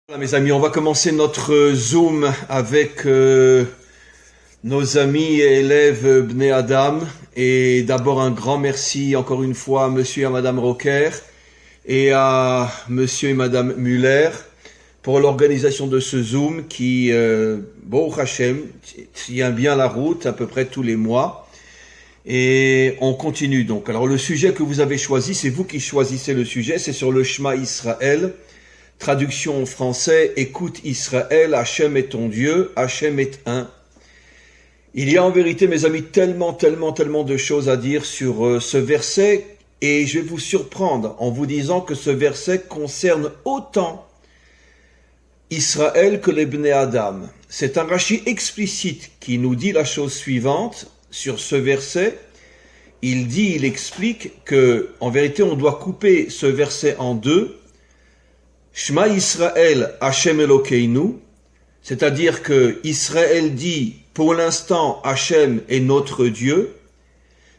Voilà, mes amis, on va commencer notre Zoom avec nos amis et élèves Bnei Adam. Et d'abord un grand merci encore une fois à monsieur et à madame Rocker et à monsieur et madame Muller pour l'organisation de ce Zoom qui, Baruch Hashem, tient bien la route à peu près tous les mois. Et on continue donc. Alors le sujet que vous avez choisi, c'est vous qui choisissez le sujet, c'est sur le Shema Israël. Traduction en français, écoute Israël, Hachem est ton Dieu, Hachem est un. Il y a en vérité, mes amis, tellement de choses à dire sur ce verset, et je vais vous surprendre en vous disant que ce verset concerne autant Israël que les Bnei Adam. C'est un Rashi explicite qui nous dit la chose suivante sur ce verset. Il explique que, en vérité, on doit couper ce verset en deux. Shema Israël, Hachem Elokeinu, c'est-à-dire que Israël dit, pour l'instant, Hachem est notre Dieu,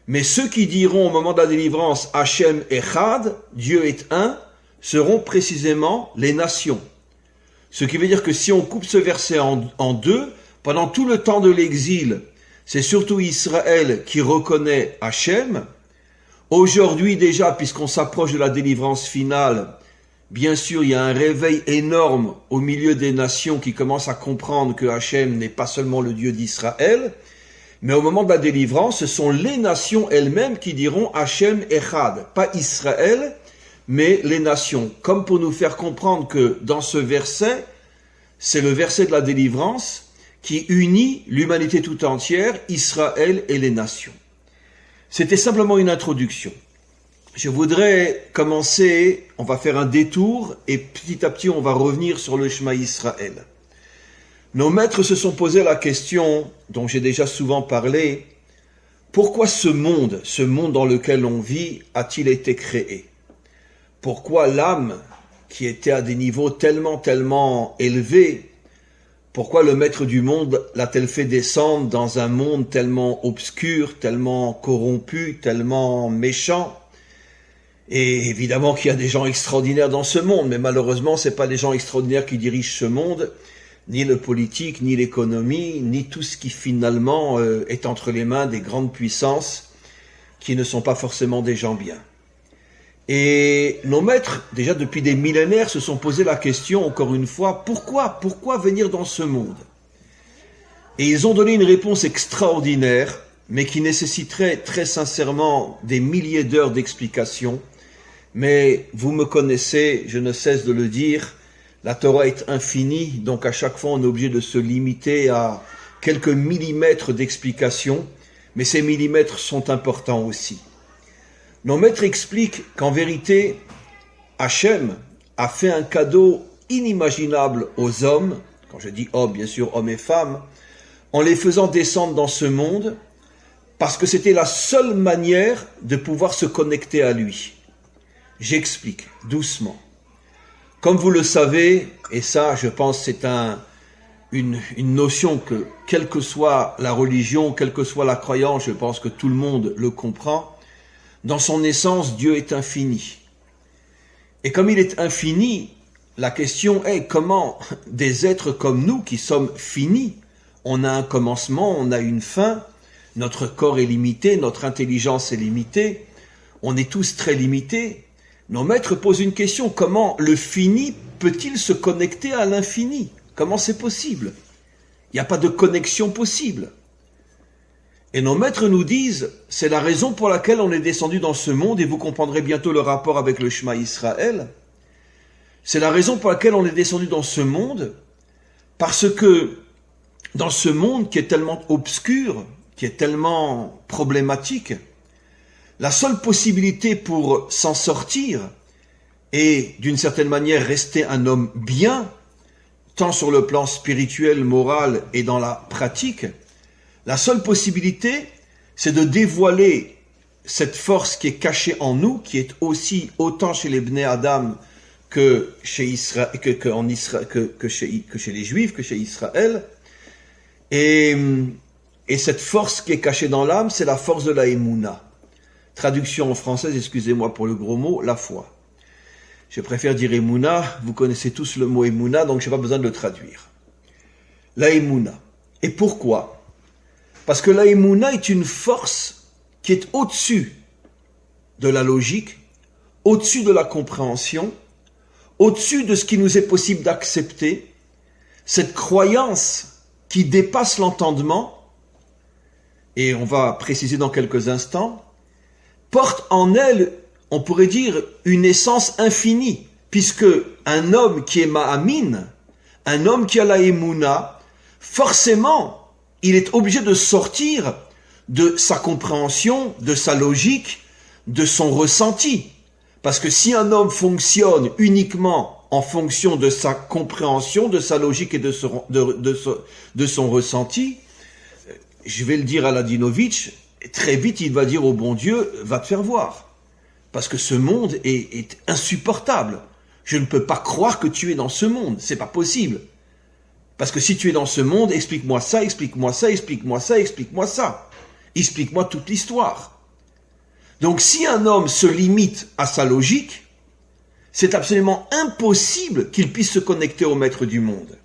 mais ceux qui diront au moment de la délivrance, Hachem Echad, Dieu est un, seront précisément les nations. Ce qui veut dire que si on coupe ce verset en deux, pendant tout le temps de l'exil, c'est surtout Israël qui reconnaît Hachem. Aujourd'hui déjà, puisqu'on s'approche de la délivrance finale, bien sûr, il y a un réveil énorme au milieu des nations qui commencent à comprendre que Hachem n'est pas seulement le Dieu d'Israël, mais au moment de la délivrance, ce sont les nations elles-mêmes qui diront Hachem Echad, pas Israël, mais les nations. Comme pour nous faire comprendre que dans ce verset, c'est le verset de la délivrance qui unit l'humanité tout entière, Israël et les nations. C'était simplement une introduction. Je voudrais commencer, on va faire un détour et petit à petit on va revenir sur le Shema Israël. Nos maîtres se sont posé la question, dont j'ai déjà souvent parlé, pourquoi ce monde dans lequel on vit, a-t-il été créé? Pourquoi l'âme, qui était à des niveaux tellement élevés, pourquoi le maître du monde l'a-t-elle fait descendre dans un monde tellement obscur, tellement corrompu, tellement méchant? Et évidemment qu'il y a des gens extraordinaires dans ce monde, mais malheureusement, c'est pas les gens extraordinaires qui dirigent ce monde, ni le politique, ni l'économie, ni tout ce qui finalement est entre les mains des grandes puissances qui ne sont pas forcément des gens bien. Et nos maîtres, déjà depuis des millénaires, se sont posé la question, encore une fois, pourquoi venir dans ce monde? Et ils ont donné une réponse extraordinaire, mais qui nécessiterait très sincèrement des milliers d'heures d'explication. Mais vous me connaissez, je ne cesse de le dire, la Torah est infinie, donc à chaque fois on est obligé de se limiter à quelques millimètres d'explication, mais ces millimètres sont importants aussi. Nos maîtres expliquent qu'en vérité, Hachem a fait un cadeau inimaginable aux hommes, quand je dis hommes, bien sûr, hommes et femmes, en les faisant descendre dans ce monde, parce que c'était la seule manière de pouvoir se connecter à lui. J'explique, doucement. Comme vous le savez, et ça, je pense, c'est une notion que, quelle que soit la religion, quelle que soit la croyance, je pense que tout le monde le comprend. Dans son essence, Dieu est infini. Et comme il est infini, la question est comment des êtres comme nous, qui sommes finis, on a un commencement, on a une fin, notre corps est limité, notre intelligence est limitée, on est tous très limités. Nos maîtres posent une question, comment le fini peut-il se connecter à l'infini? Comment c'est possible? Il n'y a pas de connexion possible. Et nos maîtres nous disent, c'est la raison pour laquelle on est descendu dans ce monde, et vous comprendrez bientôt le rapport avec le Shema Israël. C'est la raison pour laquelle on est descendu dans ce monde, parce que dans ce monde qui est tellement obscur, qui est tellement problématique, la seule possibilité pour s'en sortir est d'une certaine manière rester un homme bien, tant sur le plan spirituel, moral et dans la pratique. La seule possibilité, c'est de dévoiler cette force qui est cachée en nous, qui est aussi autant chez les Bnei Adam que chez Israël, que chez les Juifs, que chez Israël. Et cette force qui est cachée dans l'âme, c'est la force de la Emouna. Traduction en française, excusez-moi pour le gros mot, la foi. Je préfère dire Emouna, vous connaissez tous le mot Emouna, donc je n'ai pas besoin de le traduire. La Emouna. Et pourquoi? Parce que la Emouna est une force qui est au-dessus de la logique, au-dessus de la compréhension, au-dessus de ce qui nous est possible d'accepter, cette croyance qui dépasse l'entendement, et on va préciser dans quelques instants, porte en elle, on pourrait dire, une essence infinie, puisque un homme qui est Ma'amin, un homme qui a la Emouna, forcément, il est obligé de sortir de sa compréhension, de sa logique, de son ressenti. Parce que si un homme fonctionne uniquement en fonction de sa compréhension, de sa logique et de son ressenti, je vais le dire à Ladinovitch, très vite il va dire au bon Dieu, va te faire voir. Parce que ce monde est insupportable. Je ne peux pas croire que tu es dans ce monde, c'est pas possible. Parce que si tu es dans ce monde, explique-moi ça, explique-moi ça, explique-moi ça, explique-moi ça. Explique-moi toute l'histoire. Donc si un homme se limite à sa logique, c'est absolument impossible qu'il puisse se connecter au maître du monde.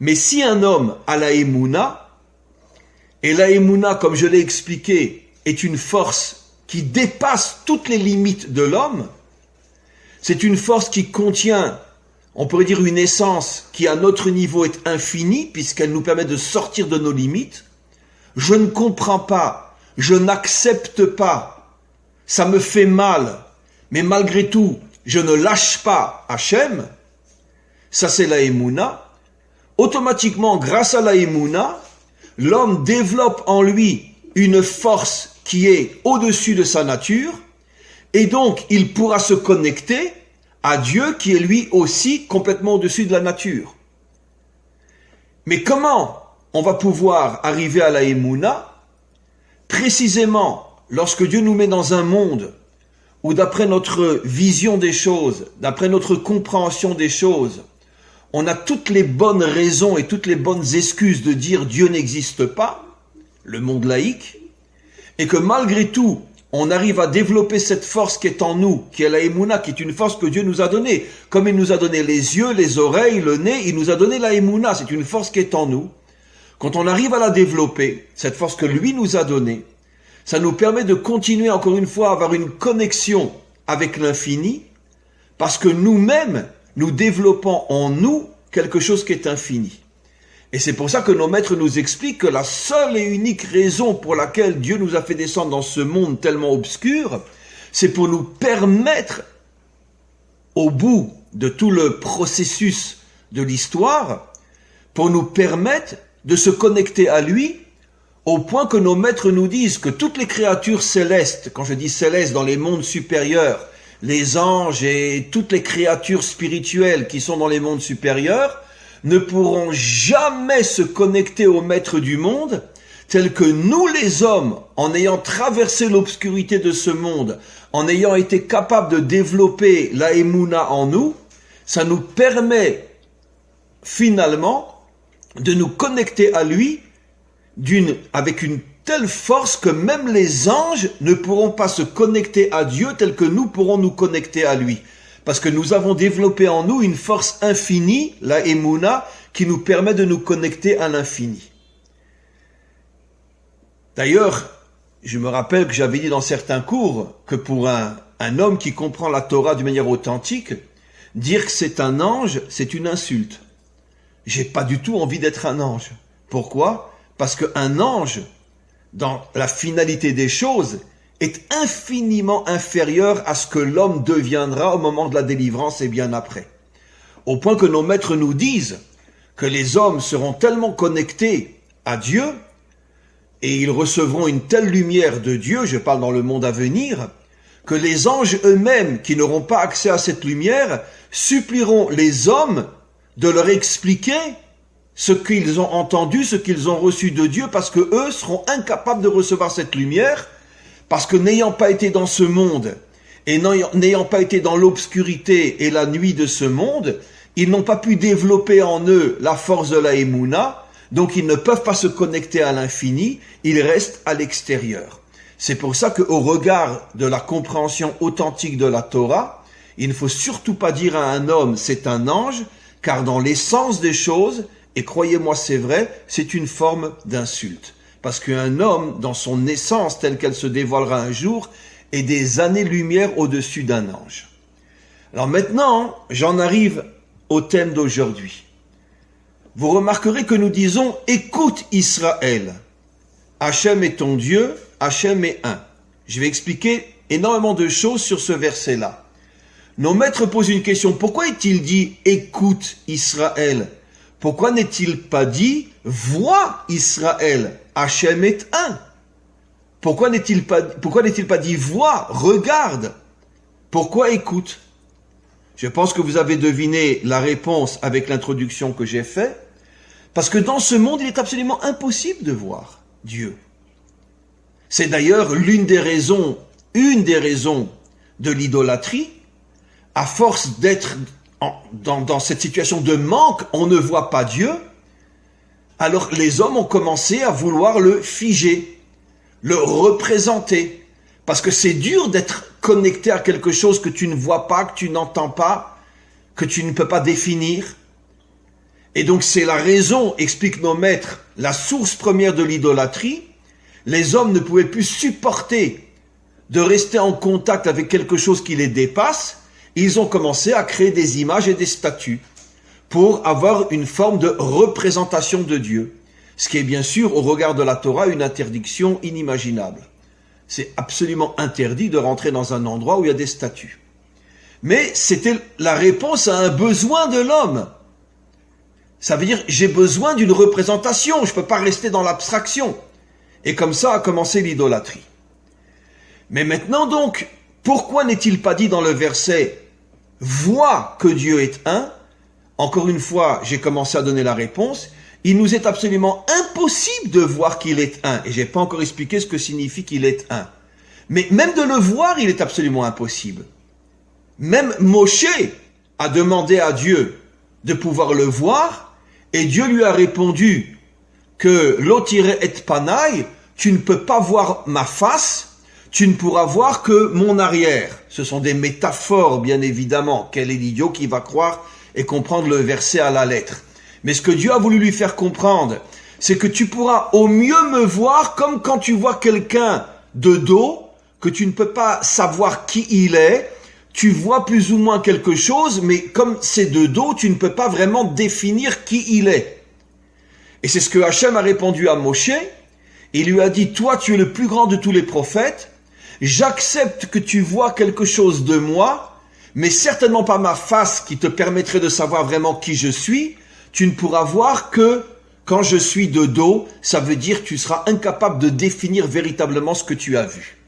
Mais si un homme a la Emouna, et la Emouna, comme je l'ai expliqué, est une force qui dépasse toutes les limites de l'homme, c'est une force qui contient, on pourrait dire, une essence qui à notre niveau est infinie, puisqu'elle nous permet de sortir de nos limites. Je ne comprends pas, je n'accepte pas, ça me fait mal, mais malgré tout, je ne lâche pas Hachem, ça c'est la Emouna. Automatiquement, grâce à la Emouna, l'homme développe en lui une force qui est au-dessus de sa nature, et donc il pourra se connecter à Dieu qui est lui aussi complètement au-dessus de la nature. Mais comment on va pouvoir arriver à la Emouna? Précisément, lorsque Dieu nous met dans un monde où d'après notre vision des choses, d'après notre compréhension des choses, on a toutes les bonnes raisons et toutes les bonnes excuses de dire Dieu n'existe pas, le monde laïque, et que malgré tout, on arrive à développer cette force qui est en nous, qui est la Emouna, qui est une force que Dieu nous a donnée. Comme il nous a donné les yeux, les oreilles, le nez, il nous a donné la Emouna, c'est une force qui est en nous. Quand on arrive à la développer, cette force que lui nous a donnée, ça nous permet de continuer encore une fois à avoir une connexion avec l'infini, parce que nous-mêmes, nous développons en nous quelque chose qui est infini. Et c'est pour ça que nos maîtres nous expliquent que la seule et unique raison pour laquelle Dieu nous a fait descendre dans ce monde tellement obscur, c'est pour nous permettre, au bout de tout le processus de l'histoire, pour nous permettre de se connecter à lui, au point que nos maîtres nous disent que toutes les créatures célestes, quand je dis célestes dans les mondes supérieurs, les anges et toutes les créatures spirituelles qui sont dans les mondes supérieurs, ne pourront jamais se connecter au maître du monde, tel que nous les hommes, en ayant traversé l'obscurité de ce monde, en ayant été capables de développer la Emouna en nous, ça nous permet finalement de nous connecter à lui avec une telle force que même les anges ne pourront pas se connecter à Dieu tel que nous pourrons nous connecter à lui. Parce que nous avons développé en nous une force infinie, la Emouna, qui nous permet de nous connecter à l'infini. D'ailleurs, je me rappelle que j'avais dit dans certains cours que pour un homme qui comprend la Torah d'une manière authentique, dire que c'est un ange, c'est une insulte. J'ai pas du tout envie d'être un ange. Pourquoi? Parce qu'un ange, dans la finalité des choses, est infiniment inférieur à ce que l'homme deviendra au moment de la délivrance et bien après. Au point que nos maîtres nous disent que les hommes seront tellement connectés à Dieu et ils recevront une telle lumière de Dieu, je parle dans le monde à venir, que les anges eux-mêmes qui n'auront pas accès à cette lumière supplieront les hommes de leur expliquer ce qu'ils ont entendu, ce qu'ils ont reçu de Dieu, parce que eux seront incapables de recevoir cette lumière. Parce que n'ayant pas été dans ce monde, et n'ayant pas été dans l'obscurité et la nuit de ce monde, ils n'ont pas pu développer en eux la force de la Emouna, donc ils ne peuvent pas se connecter à l'infini, ils restent à l'extérieur. C'est pour ça qu'au regard de la compréhension authentique de la Torah, Il ne faut surtout pas dire à un homme c'est un ange, car dans l'essence des choses, et croyez-moi c'est vrai, c'est une forme d'insulte. Parce qu'un homme, dans son essence telle qu'elle se dévoilera un jour, est des années-lumière au-dessus d'un ange. Alors maintenant, j'en arrive au thème d'aujourd'hui. Vous remarquerez que nous disons « Écoute Israël, Hachem est ton Dieu, Hachem est un ». Je vais expliquer énormément de choses sur ce verset-là. Nos maîtres posent une question. Pourquoi est-il dit « Écoute Israël » ? Pourquoi n'est-il pas dit « Vois Israël, Hachem est un » ? Pourquoi n'est-il pas dit « Vois, regarde » ? Pourquoi « Écoute » ? Je pense que vous avez deviné la réponse avec l'introduction que j'ai faite. Parce que dans ce monde, il est absolument impossible de voir Dieu. C'est d'ailleurs une des raisons de l'idolâtrie. À force d'être dans cette situation de manque, on ne voit pas Dieu. Alors les hommes ont commencé à vouloir le figer, le représenter. Parce que c'est dur d'être connecté à quelque chose que tu ne vois pas, que tu n'entends pas, que tu ne peux pas définir. Et donc c'est la raison, expliquent nos maîtres, la source première de l'idolâtrie. Les hommes ne pouvaient plus supporter de rester en contact avec quelque chose qui les dépasse. Ils ont commencé à créer des images et des statues pour avoir une forme de représentation de Dieu. Ce qui est bien sûr, au regard de la Torah, une interdiction inimaginable. C'est absolument interdit de rentrer dans un endroit où il y a des statues. Mais c'était la réponse à un besoin de l'homme. Ça veut dire, j'ai besoin d'une représentation, je ne peux pas rester dans l'abstraction. Et comme ça a commencé l'idolâtrie. Mais maintenant donc, pourquoi n'est-il pas dit dans le verset « Vois que Dieu est un » ? Encore une fois, j'ai commencé à donner la réponse. Il nous est absolument impossible de voir qu'il est un. Et je n'ai pas encore expliqué ce que signifie qu'il est un. Mais même de le voir, il est absolument impossible. Même Moshe a demandé à Dieu de pouvoir le voir, et Dieu lui a répondu que l'otire et panaï, tu ne peux pas voir ma face, tu ne pourras voir que mon arrière. Ce sont des métaphores, bien évidemment. Quel est l'idiot qui va croire et comprendre le verset à la lettre? Mais ce que Dieu a voulu lui faire comprendre, c'est que tu pourras au mieux me voir comme quand tu vois quelqu'un de dos, que tu ne peux pas savoir qui il est. Tu vois plus ou moins quelque chose, mais comme c'est de dos, tu ne peux pas vraiment définir qui il est. Et c'est ce que Hachem a répondu à Moshe. Il lui a dit, toi tu es le plus grand de tous les prophètes, j'accepte que tu vois quelque chose de moi, mais certainement pas ma face qui te permettrait de savoir vraiment qui je suis. Tu ne pourras voir que quand je suis de dos, ça veut dire que tu seras incapable de définir véritablement ce que tu as vu.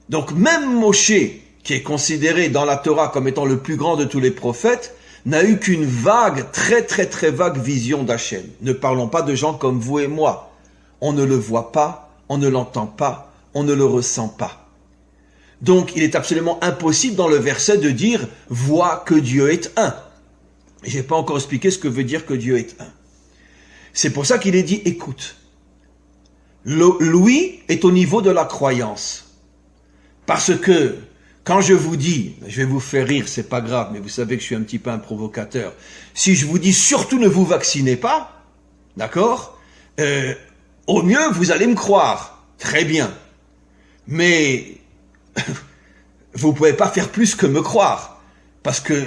Donc même Moshe, qui est considéré dans la Torah comme étant le plus grand de tous les prophètes, n'a eu qu'une vague, très vague vision d'Hachem. Ne parlons pas de gens comme vous et moi. On ne le voit pas, on ne l'entend pas, on ne le ressent pas. Donc il est absolument impossible dans le verset de dire « vois que Dieu est un ». Je n'ai pas encore expliqué ce que veut dire que Dieu est un. C'est pour ça qu'il est dit « écoute ». L'ouïe est au niveau de la croyance. Parce que quand je vous dis, je vais vous faire rire, c'est pas grave, mais vous savez que je suis un petit peu un provocateur. Si je vous dis surtout ne vous vaccinez pas, d'accord, au mieux vous allez me croire, très bien. Mais vous pouvez pas faire plus que me croire, parce que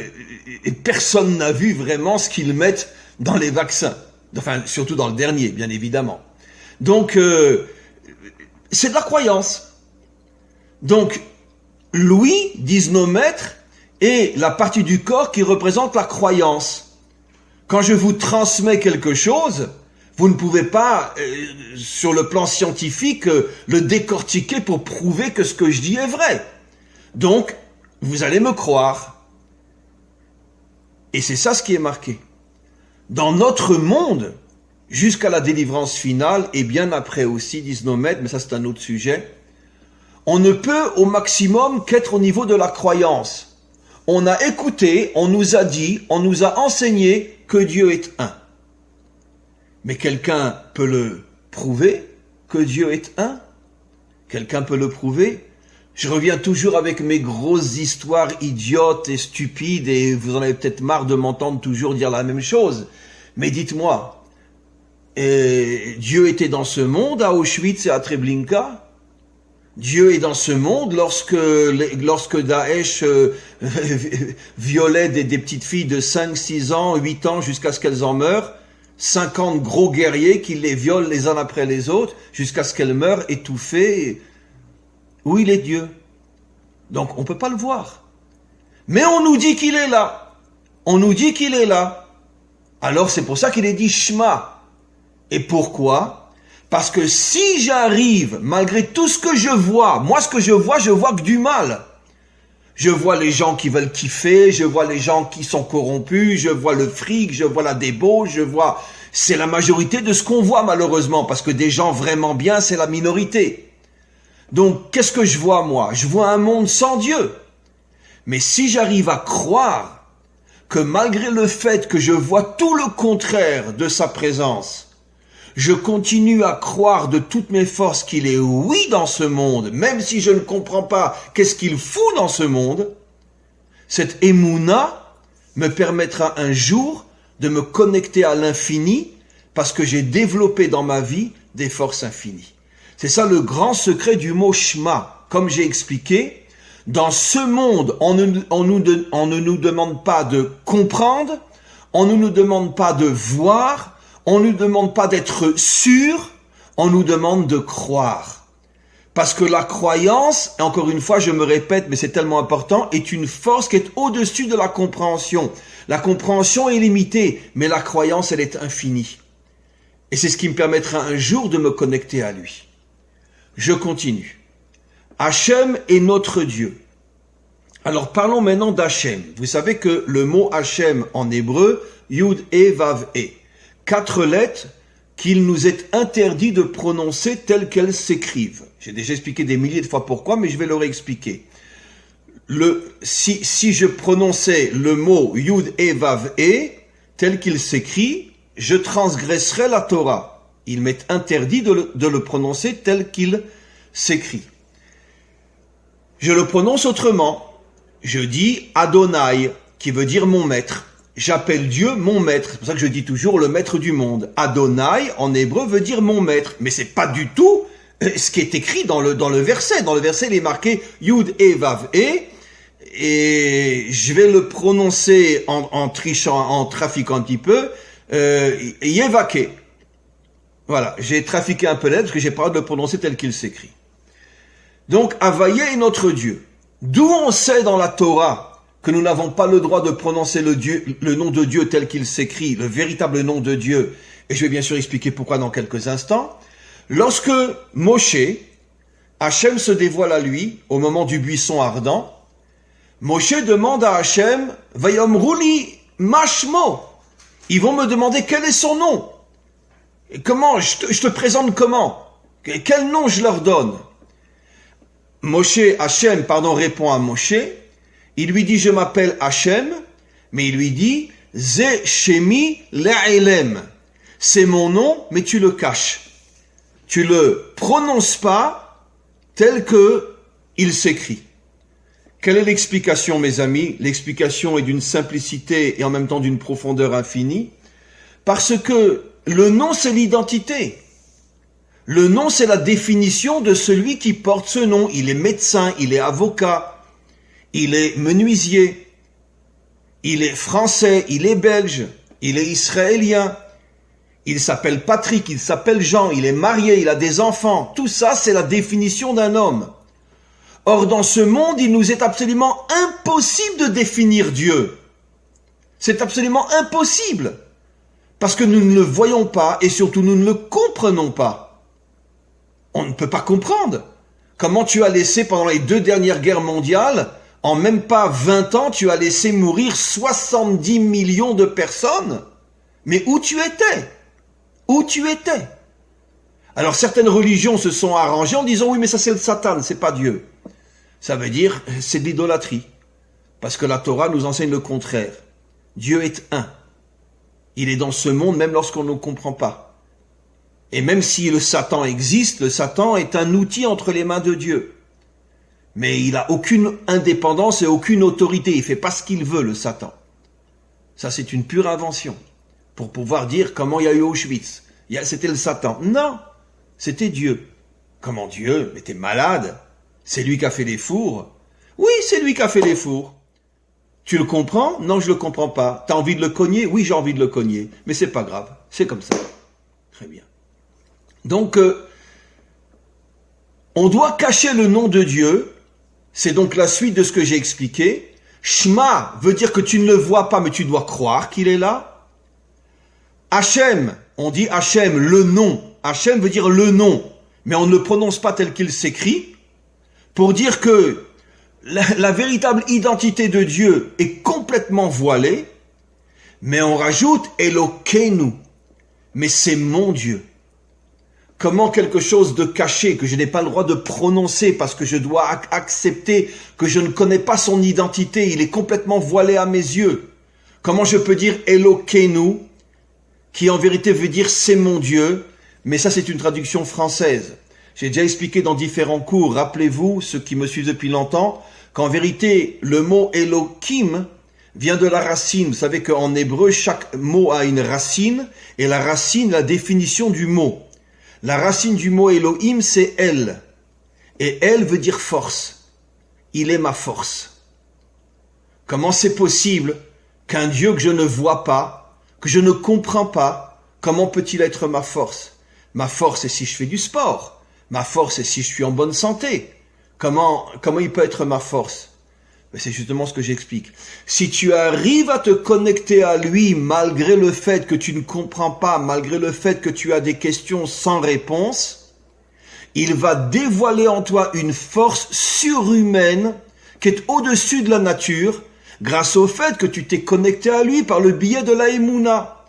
personne n'a vu vraiment ce qu'ils mettent dans les vaccins. Enfin, surtout dans le dernier, bien évidemment. Donc, c'est de la croyance. Donc, l'ouïe, disent nos maîtres, est la partie du corps qui représente la croyance. Quand je vous transmets quelque chose, vous ne pouvez pas, sur le plan scientifique, le décortiquer pour prouver que ce que je dis est vrai. Donc, vous allez me croire. Et c'est ça ce qui est marqué. Dans notre monde, jusqu'à la délivrance finale, et bien après aussi, disent nos maîtres, mais ça c'est un autre sujet, on ne peut au maximum qu'être au niveau de la croyance. On a écouté, on nous a dit, on nous a enseigné que Dieu est un. Mais quelqu'un peut le prouver que Dieu est un? Quelqu'un peut le prouver? Je reviens toujours avec mes grosses histoires idiotes et stupides et vous en avez peut-être marre de m'entendre toujours dire la même chose. Mais dites-moi, Dieu était dans ce monde à Auschwitz et à Treblinka? Dieu est dans ce monde lorsque Daesh violait des petites filles de 5, 6 ans, 8 ans jusqu'à ce qu'elles en meurent, 50 gros guerriers qui les violent les uns après les autres jusqu'à ce qu'elles meurent étouffées. Où il est Dieu? Donc on ne peut pas le voir. Mais on nous dit qu'il est là. On nous dit qu'il est là. Alors c'est pour ça qu'il est dit Shema. Et pourquoi? Parce que si j'arrive, malgré tout ce que je vois, moi ce que je vois que du mal. Je vois les gens qui veulent kiffer, je vois les gens qui sont corrompus, je vois le fric, je vois la débauche, c'est la majorité de ce qu'on voit malheureusement, parce que des gens vraiment bien, c'est la minorité. Donc qu'est-ce que je vois moi? Je vois un monde sans Dieu. Mais si j'arrive à croire que malgré le fait que je vois tout le contraire de sa présence, je continue à croire de toutes mes forces qu'il est oui dans ce monde, même si je ne comprends pas qu'est-ce qu'il fout dans ce monde, cette émouna me permettra un jour de me connecter à l'infini parce que j'ai développé dans ma vie des forces infinies. C'est ça le grand secret du mot Shema. Comme j'ai expliqué, dans ce monde, on ne nous demande pas de comprendre, on ne nous demande pas de voir, on ne nous demande pas d'être sûr, on nous demande de croire. Parce que la croyance, et encore une fois je me répète, mais c'est tellement important, est une force qui est au-dessus de la compréhension. La compréhension est limitée, mais la croyance, elle est infinie. Et c'est ce qui me permettra un jour de me connecter à lui. Je continue. Hachem est notre Dieu. Alors parlons maintenant d'Hachem. Vous savez que le mot Hachem en hébreu, Yud E Vav E, 4 lettres qu'il nous est interdit de prononcer telles qu'elles s'écrivent. J'ai déjà expliqué des milliers de fois pourquoi, mais je vais le réexpliquer. Si je prononçais le mot Yud E Vav E tel qu'il s'écrit, je transgresserais la Torah. Il m'est interdit de le prononcer tel qu'il s'écrit. Je le prononce autrement. Je dis Adonai, qui veut dire mon maître. J'appelle Dieu mon maître. C'est pour ça que je dis toujours le maître du monde. Adonai, en hébreu, veut dire mon maître. Mais c'est pas du tout ce qui est écrit dans le verset. Dans le verset, il est marqué Yud E Vav E. Et je vais le prononcer en trichant, en trafiquant un petit peu. Yevake. Voilà. J'ai trafiqué un peu l'aide parce que j'ai pas de le prononcer tel qu'il s'écrit. Donc, Havaïe est notre Dieu. D'où on sait dans la Torah que nous n'avons pas le droit de prononcer le nom de Dieu tel qu'il s'écrit, le véritable nom de Dieu, et je vais bien sûr expliquer pourquoi dans quelques instants. Lorsque Moshe, Hachem se dévoile à lui au moment du buisson ardent, Moshe demande à Hachem, Vayomruli Mashmo. Ils vont me demander quel est son nom. Et comment, je te présente comment? Quel nom je leur donne? Hachem répond à Moshe. Il lui dit, je m'appelle Hachem, mais il lui dit, Ze Shemi Le'elem. C'est mon nom, mais tu le caches. Tu le prononces pas tel que il s'écrit. Quelle est l'explication, mes amis? L'explication est d'une simplicité et en même temps d'une profondeur infinie. Parce que le nom, c'est l'identité. Le nom, c'est la définition de celui qui porte ce nom. Il est médecin, il est avocat. Il est menuisier, il est français, il est belge, il est israélien, il s'appelle Patrick, il s'appelle Jean, il est marié, il a des enfants. Tout ça, c'est la définition d'un homme. Or, dans ce monde, il nous est absolument impossible de définir Dieu. C'est absolument impossible. Parce que nous ne le voyons pas et surtout nous ne le comprenons pas. On ne peut pas comprendre. Comment tu as laissé pendant les 2 dernières guerres mondiales, en même pas 20 ans, tu as laissé mourir 70 millions de personnes? Mais où tu étais? Où tu étais? Alors certaines religions se sont arrangées en disant oui mais ça c'est le Satan, c'est pas Dieu. Ça veut dire c'est de l'idolâtrie. Parce que la Torah nous enseigne le contraire. Dieu est un. Il est dans ce monde même lorsqu'on ne le comprend pas. Et même si le Satan existe, le Satan est un outil entre les mains de Dieu. Mais il a aucune indépendance et aucune autorité. Il fait pas ce qu'il veut, le Satan. Ça, c'est une pure invention. Pour pouvoir dire comment il y a eu Auschwitz. C'était le Satan. Non, c'était Dieu. Comment Dieu? Mais t'es malade. C'est lui qui a fait les fours. Oui, c'est lui qui a fait les fours. Tu le comprends? Non, je le comprends pas. T'as envie de le cogner? Oui, j'ai envie de le cogner. Mais c'est pas grave. C'est comme ça. Très bien. Donc, on doit cacher le nom de Dieu. C'est donc la suite de ce que j'ai expliqué. Shema veut dire que tu ne le vois pas, mais tu dois croire qu'il est là. Hachem, on dit Hachem, le nom. Hachem veut dire le nom, mais on ne le prononce pas tel qu'il s'écrit, pour dire que la véritable identité de Dieu est complètement voilée, mais on rajoute Elokeinu, mais c'est mon Dieu. Comment quelque chose de caché que je n'ai pas le droit de prononcer parce que je dois accepter que je ne connais pas son identité, il est complètement voilé à mes yeux. Comment je peux dire Elokeinu, qui en vérité veut dire c'est mon Dieu, mais ça c'est une traduction française. J'ai déjà expliqué dans différents cours, rappelez-vous, ceux qui me suivent depuis longtemps, qu'en vérité le mot Elohim vient de la racine. Vous savez qu'en hébreu chaque mot a une racine, et la racine, la définition du mot. La racine du mot Elohim, c'est El. Et El veut dire force. Il est ma force. Comment c'est possible qu'un Dieu que je ne vois pas, que je ne comprends pas, comment peut-il être ma force? Ma force, c'est si je fais du sport. Ma force, c'est si je suis en bonne santé. Comment il peut être ma force? C'est justement ce que j'explique. Si tu arrives à te connecter à lui malgré le fait que tu ne comprends pas, malgré le fait que tu as des questions sans réponse, il va dévoiler en toi une force surhumaine qui est au-dessus de la nature grâce au fait que tu t'es connecté à lui par le biais de la Emouna.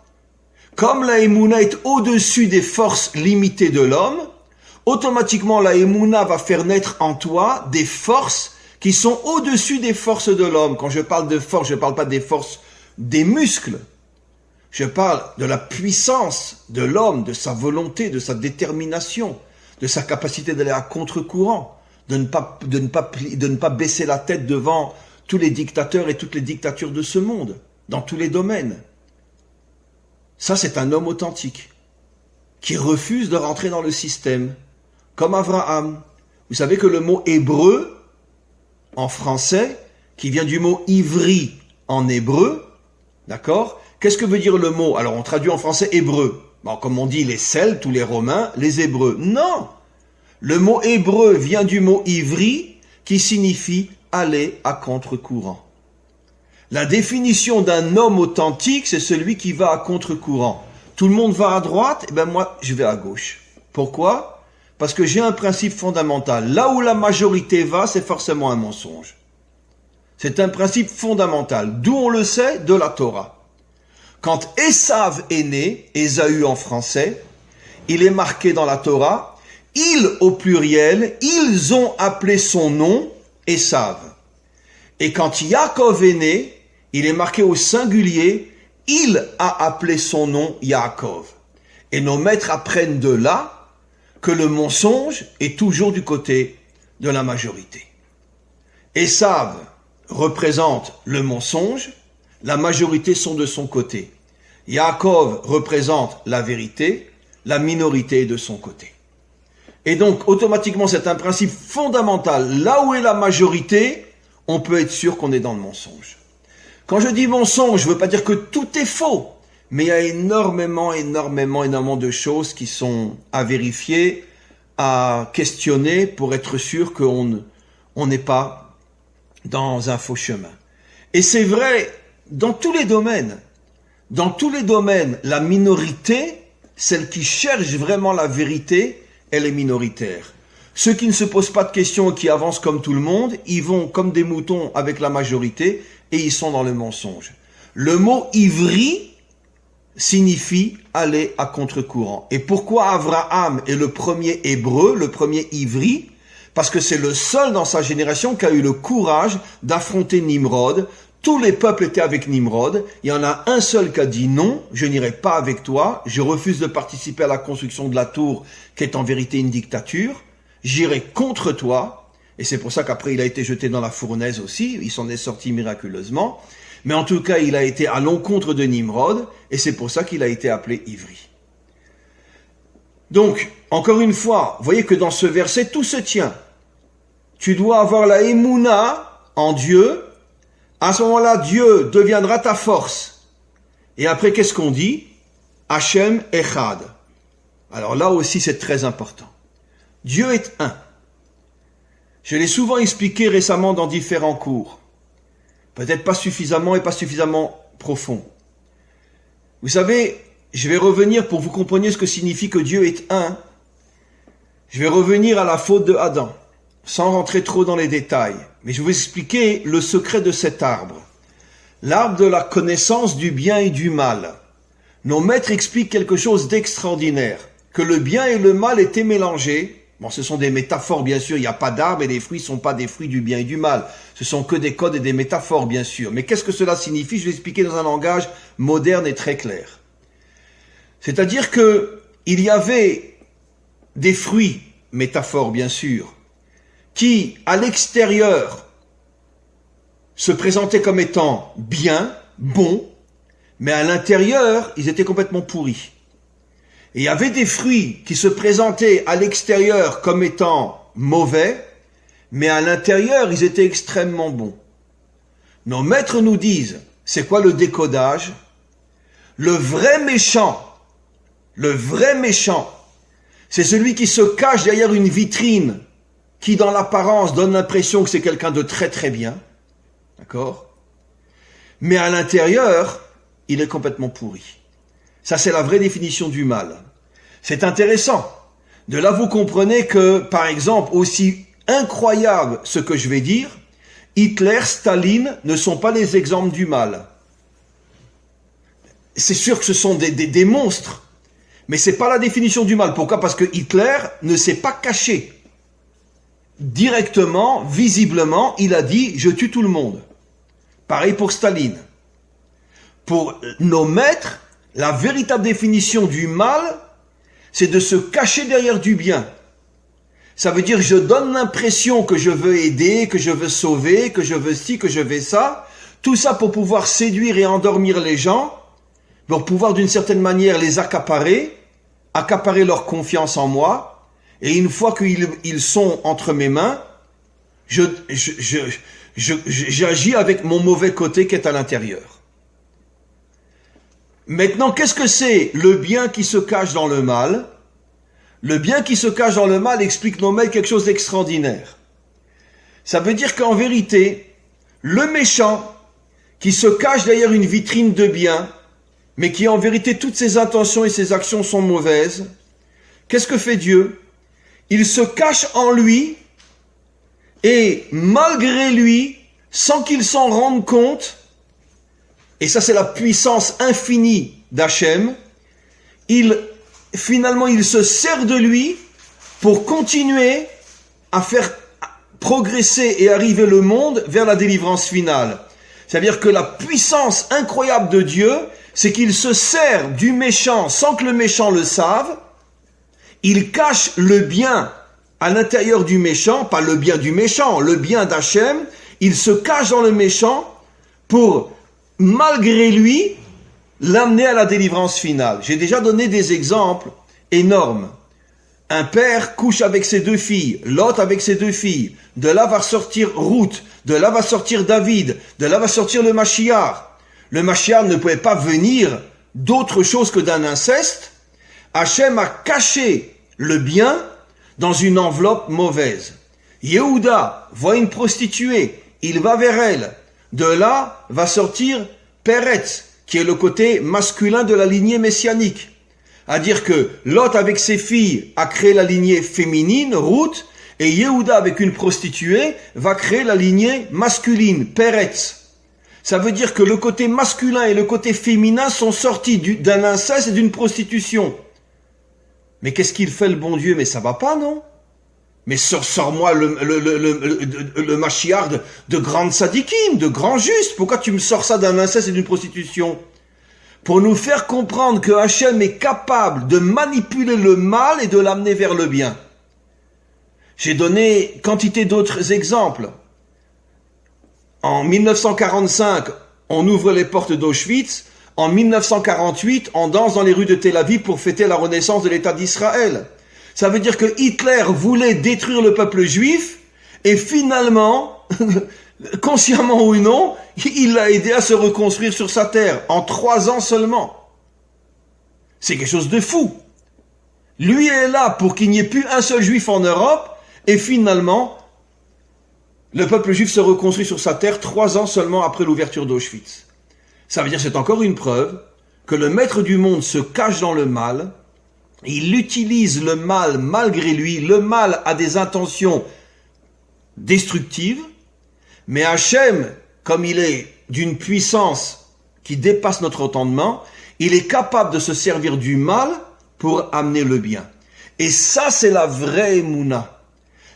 Comme la Emouna est au-dessus des forces limitées de l'homme, automatiquement la Emouna va faire naître en toi des forces qui sont au-dessus des forces de l'homme. Quand je parle de force, je ne parle pas des forces des muscles. Je parle de la puissance de l'homme, de sa volonté, de sa détermination, de sa capacité d'aller à contre-courant, de ne pas baisser la tête devant tous les dictateurs et toutes les dictatures de ce monde, dans tous les domaines. Ça, c'est un homme authentique, qui refuse de rentrer dans le système, comme Abraham. Vous savez que le mot hébreu, en français, qui vient du mot ivri en hébreu, d'accord? Qu'est-ce que veut dire le mot? Alors on traduit en français hébreu. Bon, comme on dit les Celtes ou les Romains, les Hébreux. Non! Le mot hébreu vient du mot ivri, qui signifie aller à contre-courant. La définition d'un homme authentique, c'est celui qui va à contre-courant. Tout le monde va à droite, et ben moi, je vais à gauche. Pourquoi? Parce que j'ai un principe fondamental. Là où la majorité va, c'est forcément un mensonge. C'est un principe fondamental. D'où on le sait? De la Torah. Quand Esav est né, Ésaü en français, il est marqué dans la Torah, ils au pluriel, ils ont appelé son nom Esav. Et quand Yaakov est né, il est marqué au singulier, il a appelé son nom Yaakov. Et nos maîtres apprennent de là que le mensonge est toujours du côté de la majorité. Esav représente le mensonge, la majorité sont de son côté. Yaakov représente la vérité, la minorité est de son côté. Et donc, automatiquement, c'est un principe fondamental. Là où est la majorité, on peut être sûr qu'on est dans le mensonge. Quand je dis mensonge, je ne veux pas dire que tout est faux. Mais il y a énormément de choses qui sont à vérifier, à questionner pour être sûr qu'on n'est pas dans un faux chemin. Et c'est vrai dans tous les domaines. Dans tous les domaines, la minorité, celle qui cherche vraiment la vérité, elle est minoritaire. Ceux qui ne se posent pas de questions et qui avancent comme tout le monde, ils vont comme des moutons avec la majorité et ils sont dans le mensonge. Le mot ivri signifie aller à contre-courant. Et pourquoi Abraham est le premier hébreu, le premier ivri? Parce que c'est le seul dans sa génération qui a eu le courage d'affronter Nimrod. Tous les peuples étaient avec Nimrod. Il y en a un seul qui a dit non, je n'irai pas avec toi, je refuse de participer à la construction de la tour qui est en vérité une dictature, j'irai contre toi Et c'est pour ça qu'après il a été jeté dans la fournaise aussi, il s'en est sorti miraculeusement. Mais en tout cas, il a été à l'encontre de Nimrod, et c'est pour ça qu'il a été appelé Ivri. Donc, encore une fois, vous voyez que dans ce verset, tout se tient. Tu dois avoir la émouna en Dieu. À ce moment-là, Dieu deviendra ta force. Et après, qu'est-ce qu'on dit? Hachem Echad. Alors là aussi, c'est très important. Dieu est un. Je l'ai souvent expliqué récemment dans différents cours. Peut-être pas suffisamment et pas suffisamment profond. Vous savez, je vais revenir pour que vous compreniez ce que signifie que Dieu est un. Je vais revenir à la faute de Adam, sans rentrer trop dans les détails. Mais je vais vous expliquer le secret de cet arbre. L'arbre de la connaissance du bien et du mal. Nos maîtres expliquent quelque chose d'extraordinaire. Que le bien et le mal étaient mélangés. Bon, ce sont des métaphores, bien sûr. Il n'y a pas d'arbre et les fruits ne sont pas des fruits du bien et du mal. Ce sont que des codes et des métaphores, bien sûr. Mais qu'est-ce que cela signifie? Je vais expliquer dans un langage moderne et très clair. C'est-à-dire que il y avait des fruits, métaphores, bien sûr, qui, à l'extérieur, se présentaient comme étant bien, bons, mais à l'intérieur, ils étaient complètement pourris. Et il y avait des fruits qui se présentaient à l'extérieur comme étant mauvais, mais à l'intérieur, ils étaient extrêmement bons. Nos maîtres nous disent, c'est quoi le décodage? Le vrai méchant, c'est celui qui se cache derrière une vitrine qui, dans l'apparence, donne l'impression que c'est quelqu'un de très très bien. D'accord? Mais à l'intérieur, il est complètement pourri. Ça, c'est la vraie définition du mal. C'est intéressant. De là, vous comprenez que, par exemple, aussi incroyable ce que je vais dire, Hitler, Staline ne sont pas les exemples du mal. C'est sûr que ce sont des monstres, mais c'est pas la définition du mal. Pourquoi? Parce que Hitler ne s'est pas caché. Directement, visiblement, il a dit « je tue tout le monde ». Pareil pour Staline. Pour nos maîtres, la véritable définition du mal, c'est de se cacher derrière du bien. Ça veut dire je donne l'impression que je veux aider, que je veux sauver, que je veux ci, que je veux ça. Tout ça pour pouvoir séduire et endormir les gens, pour pouvoir d'une certaine manière les accaparer leur confiance en moi. Et une fois qu'ils sont entre mes mains, j'agis avec mon mauvais côté qui est à l'intérieur. Maintenant, qu'est-ce que c'est le bien qui se cache dans le mal? Le bien qui se cache dans le mal explique nos maîtres quelque chose d'extraordinaire. Ça veut dire qu'en vérité, le méchant qui se cache derrière une vitrine de bien, mais qui en vérité toutes ses intentions et ses actions sont mauvaises, qu'est-ce que fait Dieu? Il se cache en lui et malgré lui, sans qu'il s'en rende compte, et ça c'est la puissance infinie d'Hachem, finalement il se sert de lui pour continuer à faire progresser et arriver le monde vers la délivrance finale. C'est-à-dire que la puissance incroyable de Dieu, c'est qu'il se sert du méchant sans que le méchant le save, il cache le bien à l'intérieur du méchant, pas le bien du méchant, le bien d'Hachem, il se cache dans le méchant pour, malgré lui, l'amener à la délivrance finale. J'ai déjà donné des exemples énormes. Un père couche avec ses deux filles, Lot avec ses deux filles, de là va sortir Ruth, de là va sortir David, de là va sortir le Mashiach. Le Mashiach ne pouvait pas venir d'autre chose que d'un inceste. Hachem a caché le bien dans une enveloppe mauvaise. Yehuda voit une prostituée, il va vers elle. De là va sortir Peretz, qui est le côté masculin de la lignée messianique. À dire que Lot avec ses filles a créé la lignée féminine, Ruth, et Yehuda avec une prostituée va créer la lignée masculine, Peretz. Ça veut dire que le côté masculin et le côté féminin sont sortis d'un inceste et d'une prostitution. Mais qu'est-ce qu'il fait le bon Dieu? Mais ça va pas, non? Mais sors-moi le Mashiach de grande sadikim, de grand juste. Pourquoi tu me sors ça d'un inceste et d'une prostitution? Pour nous faire comprendre que Hachem est capable de manipuler le mal et de l'amener vers le bien. J'ai donné quantité d'autres exemples. En 1945, on ouvre les portes d'Auschwitz. En 1948, on danse dans les rues de Tel Aviv pour fêter la renaissance de l'État d'Israël. Ça veut dire que Hitler voulait détruire le peuple juif et finalement, consciemment ou non, il l'a aidé à se reconstruire sur sa terre en 3 ans seulement. C'est quelque chose de fou. Lui est là pour qu'il n'y ait plus un seul juif en Europe et finalement, le peuple juif se reconstruit sur sa terre 3 ans seulement après l'ouverture d'Auschwitz. Ça veut dire que c'est encore une preuve que le maître du monde se cache dans le mal, il utilise le mal malgré lui, le mal a des intentions destructives, mais Hachem, comme il est d'une puissance qui dépasse notre entendement, il est capable de se servir du mal pour amener le bien. Et ça, c'est la vraie Emouna.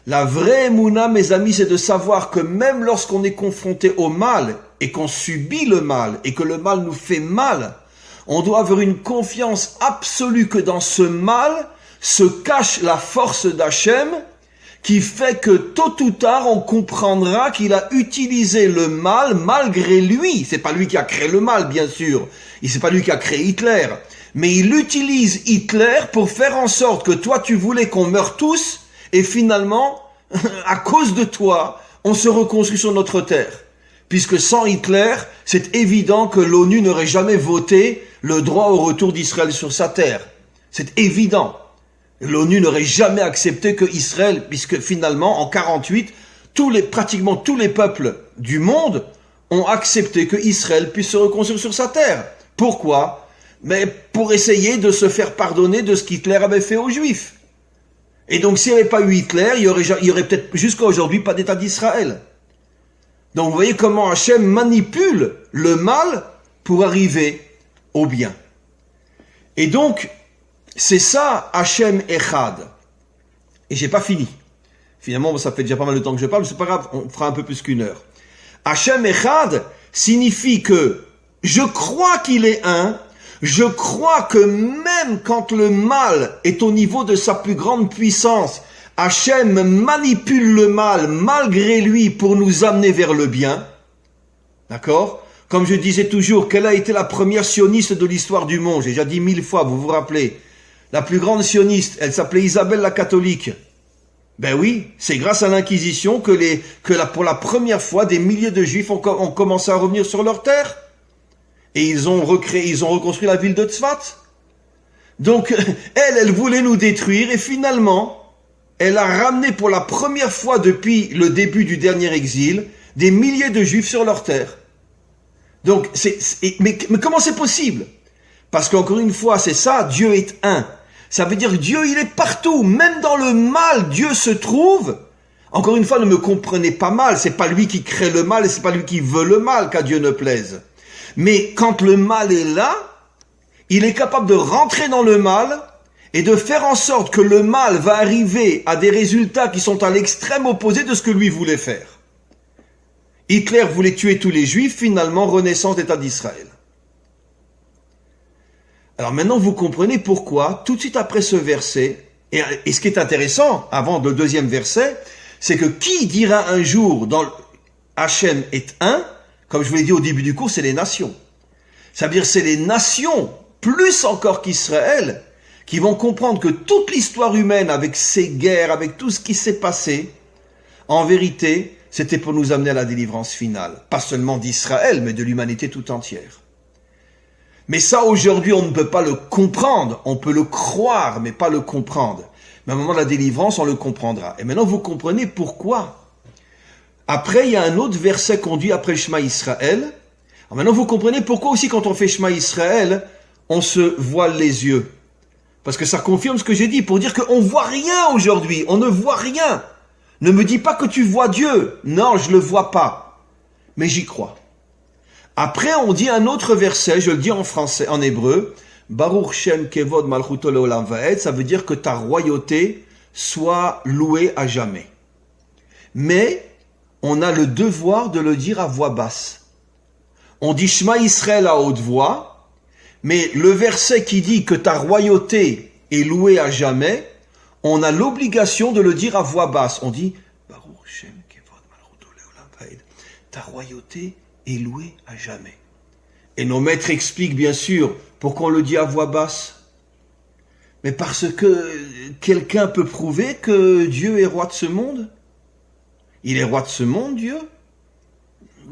La vraie Emouna, mes amis, c'est de savoir que même lorsqu'on est confronté au mal et qu'on subit le mal et que le mal nous fait mal, on doit avoir une confiance absolue que dans ce mal se cache la force d'Hachem qui fait que tôt ou tard on comprendra qu'il a utilisé le mal malgré lui. C'est pas lui qui a créé le mal, bien sûr. C'est pas lui qui a créé Hitler. Mais il utilise Hitler pour faire en sorte que toi tu voulais qu'on meure tous et finalement, à cause de toi, on se reconstruit sur notre terre. Puisque sans Hitler, c'est évident que l'ONU n'aurait jamais voté le droit au retour d'Israël sur sa terre. C'est évident. L'ONU n'aurait jamais accepté que Israël, puisque finalement, en 48, pratiquement tous les peuples du monde ont accepté que Israël puisse se reconstruire sur sa terre. Pourquoi? Mais pour essayer de se faire pardonner de ce qu'Hitler avait fait aux Juifs. Et donc, s'il n'y avait pas eu Hitler, il y aurait peut-être jusqu'à aujourd'hui pas d'État d'Israël. Donc, vous voyez comment Hachem manipule le mal pour arriver au bien. Et donc, c'est ça, Hachem Echad. Et j'ai pas fini. Finalement, ça fait déjà pas mal de temps que je parle, mais c'est pas grave, on fera un peu plus qu'1 heure. Hachem Echad signifie que je crois qu'il est un, je crois que même quand le mal est au niveau de sa plus grande puissance, Hachem manipule le mal malgré lui pour nous amener vers le bien. D'accord? Comme je disais toujours, quelle a été la première sioniste de l'histoire du monde? J'ai déjà dit 1000 fois, vous vous rappelez. La plus grande sioniste, elle s'appelait Isabelle la catholique. Ben oui, c'est grâce à l'Inquisition pour la première fois, des milliers de Juifs ont commencé à revenir sur leur terre. Et ils ont reconstruit la ville de Tzfat. Donc, elle voulait nous détruire et finalement, elle a ramené pour la première fois depuis le début du dernier exil, des milliers de Juifs sur leur terre. Donc, mais comment c'est possible? Parce qu'encore une fois, c'est ça, Dieu est un. Ça veut dire Dieu, il est partout. Même dans le mal, Dieu se trouve. Encore une fois, ne me comprenez pas mal. C'est pas lui qui crée le mal et c'est pas lui qui veut le mal qu'à Dieu ne plaise. Mais quand le mal est là, il est capable de rentrer dans le mal et de faire en sorte que le mal va arriver à des résultats qui sont à l'extrême opposé de ce que lui voulait faire. Hitler voulait tuer tous les Juifs, finalement, renaissance d'État d'Israël. Alors maintenant, vous comprenez pourquoi, tout de suite après ce verset, et ce qui est intéressant, avant le 2e verset, c'est que qui dira un jour dans Hachem est un, comme je vous l'ai dit au début du cours, c'est les nations. Ça veut dire c'est les nations, plus encore qu'Israël, qui vont comprendre que toute l'histoire humaine, avec ses guerres, avec tout ce qui s'est passé, en vérité, c'était pour nous amener à la délivrance finale. Pas seulement d'Israël, mais de l'humanité tout entière. Mais ça, aujourd'hui, on ne peut pas le comprendre. On peut le croire, mais pas le comprendre. Mais au moment de la délivrance, on le comprendra. Et maintenant, vous comprenez pourquoi. Après, il y a un autre verset qu'on dit après Shema Israël. Alors maintenant, vous comprenez pourquoi aussi, quand on fait Shema Israël, on se voile les yeux. Parce que ça confirme ce que j'ai dit, pour dire qu'on ne voit rien aujourd'hui. On ne voit rien. Ne me dis pas que tu vois Dieu. Non, je ne le vois pas. Mais j'y crois. Après, on dit un autre verset, je le dis en français, en hébreu, Baruch Shem Kevod Malchuto Leolam Vaed, ça veut dire que ta royauté soit louée à jamais. Mais, on a le devoir de le dire à voix basse. On dit Shema Israël à haute voix, mais le verset qui dit que ta royauté est louée à jamais, on a l'obligation de le dire à voix basse. On dit Baruch Shem Kevod Malchuto Leolam Vaed. Ta royauté est louée à jamais. Et nos maîtres expliquent bien sûr pourquoi on le dit à voix basse. Mais parce que quelqu'un peut prouver que Dieu est roi de ce monde. Il est roi de ce monde, Dieu?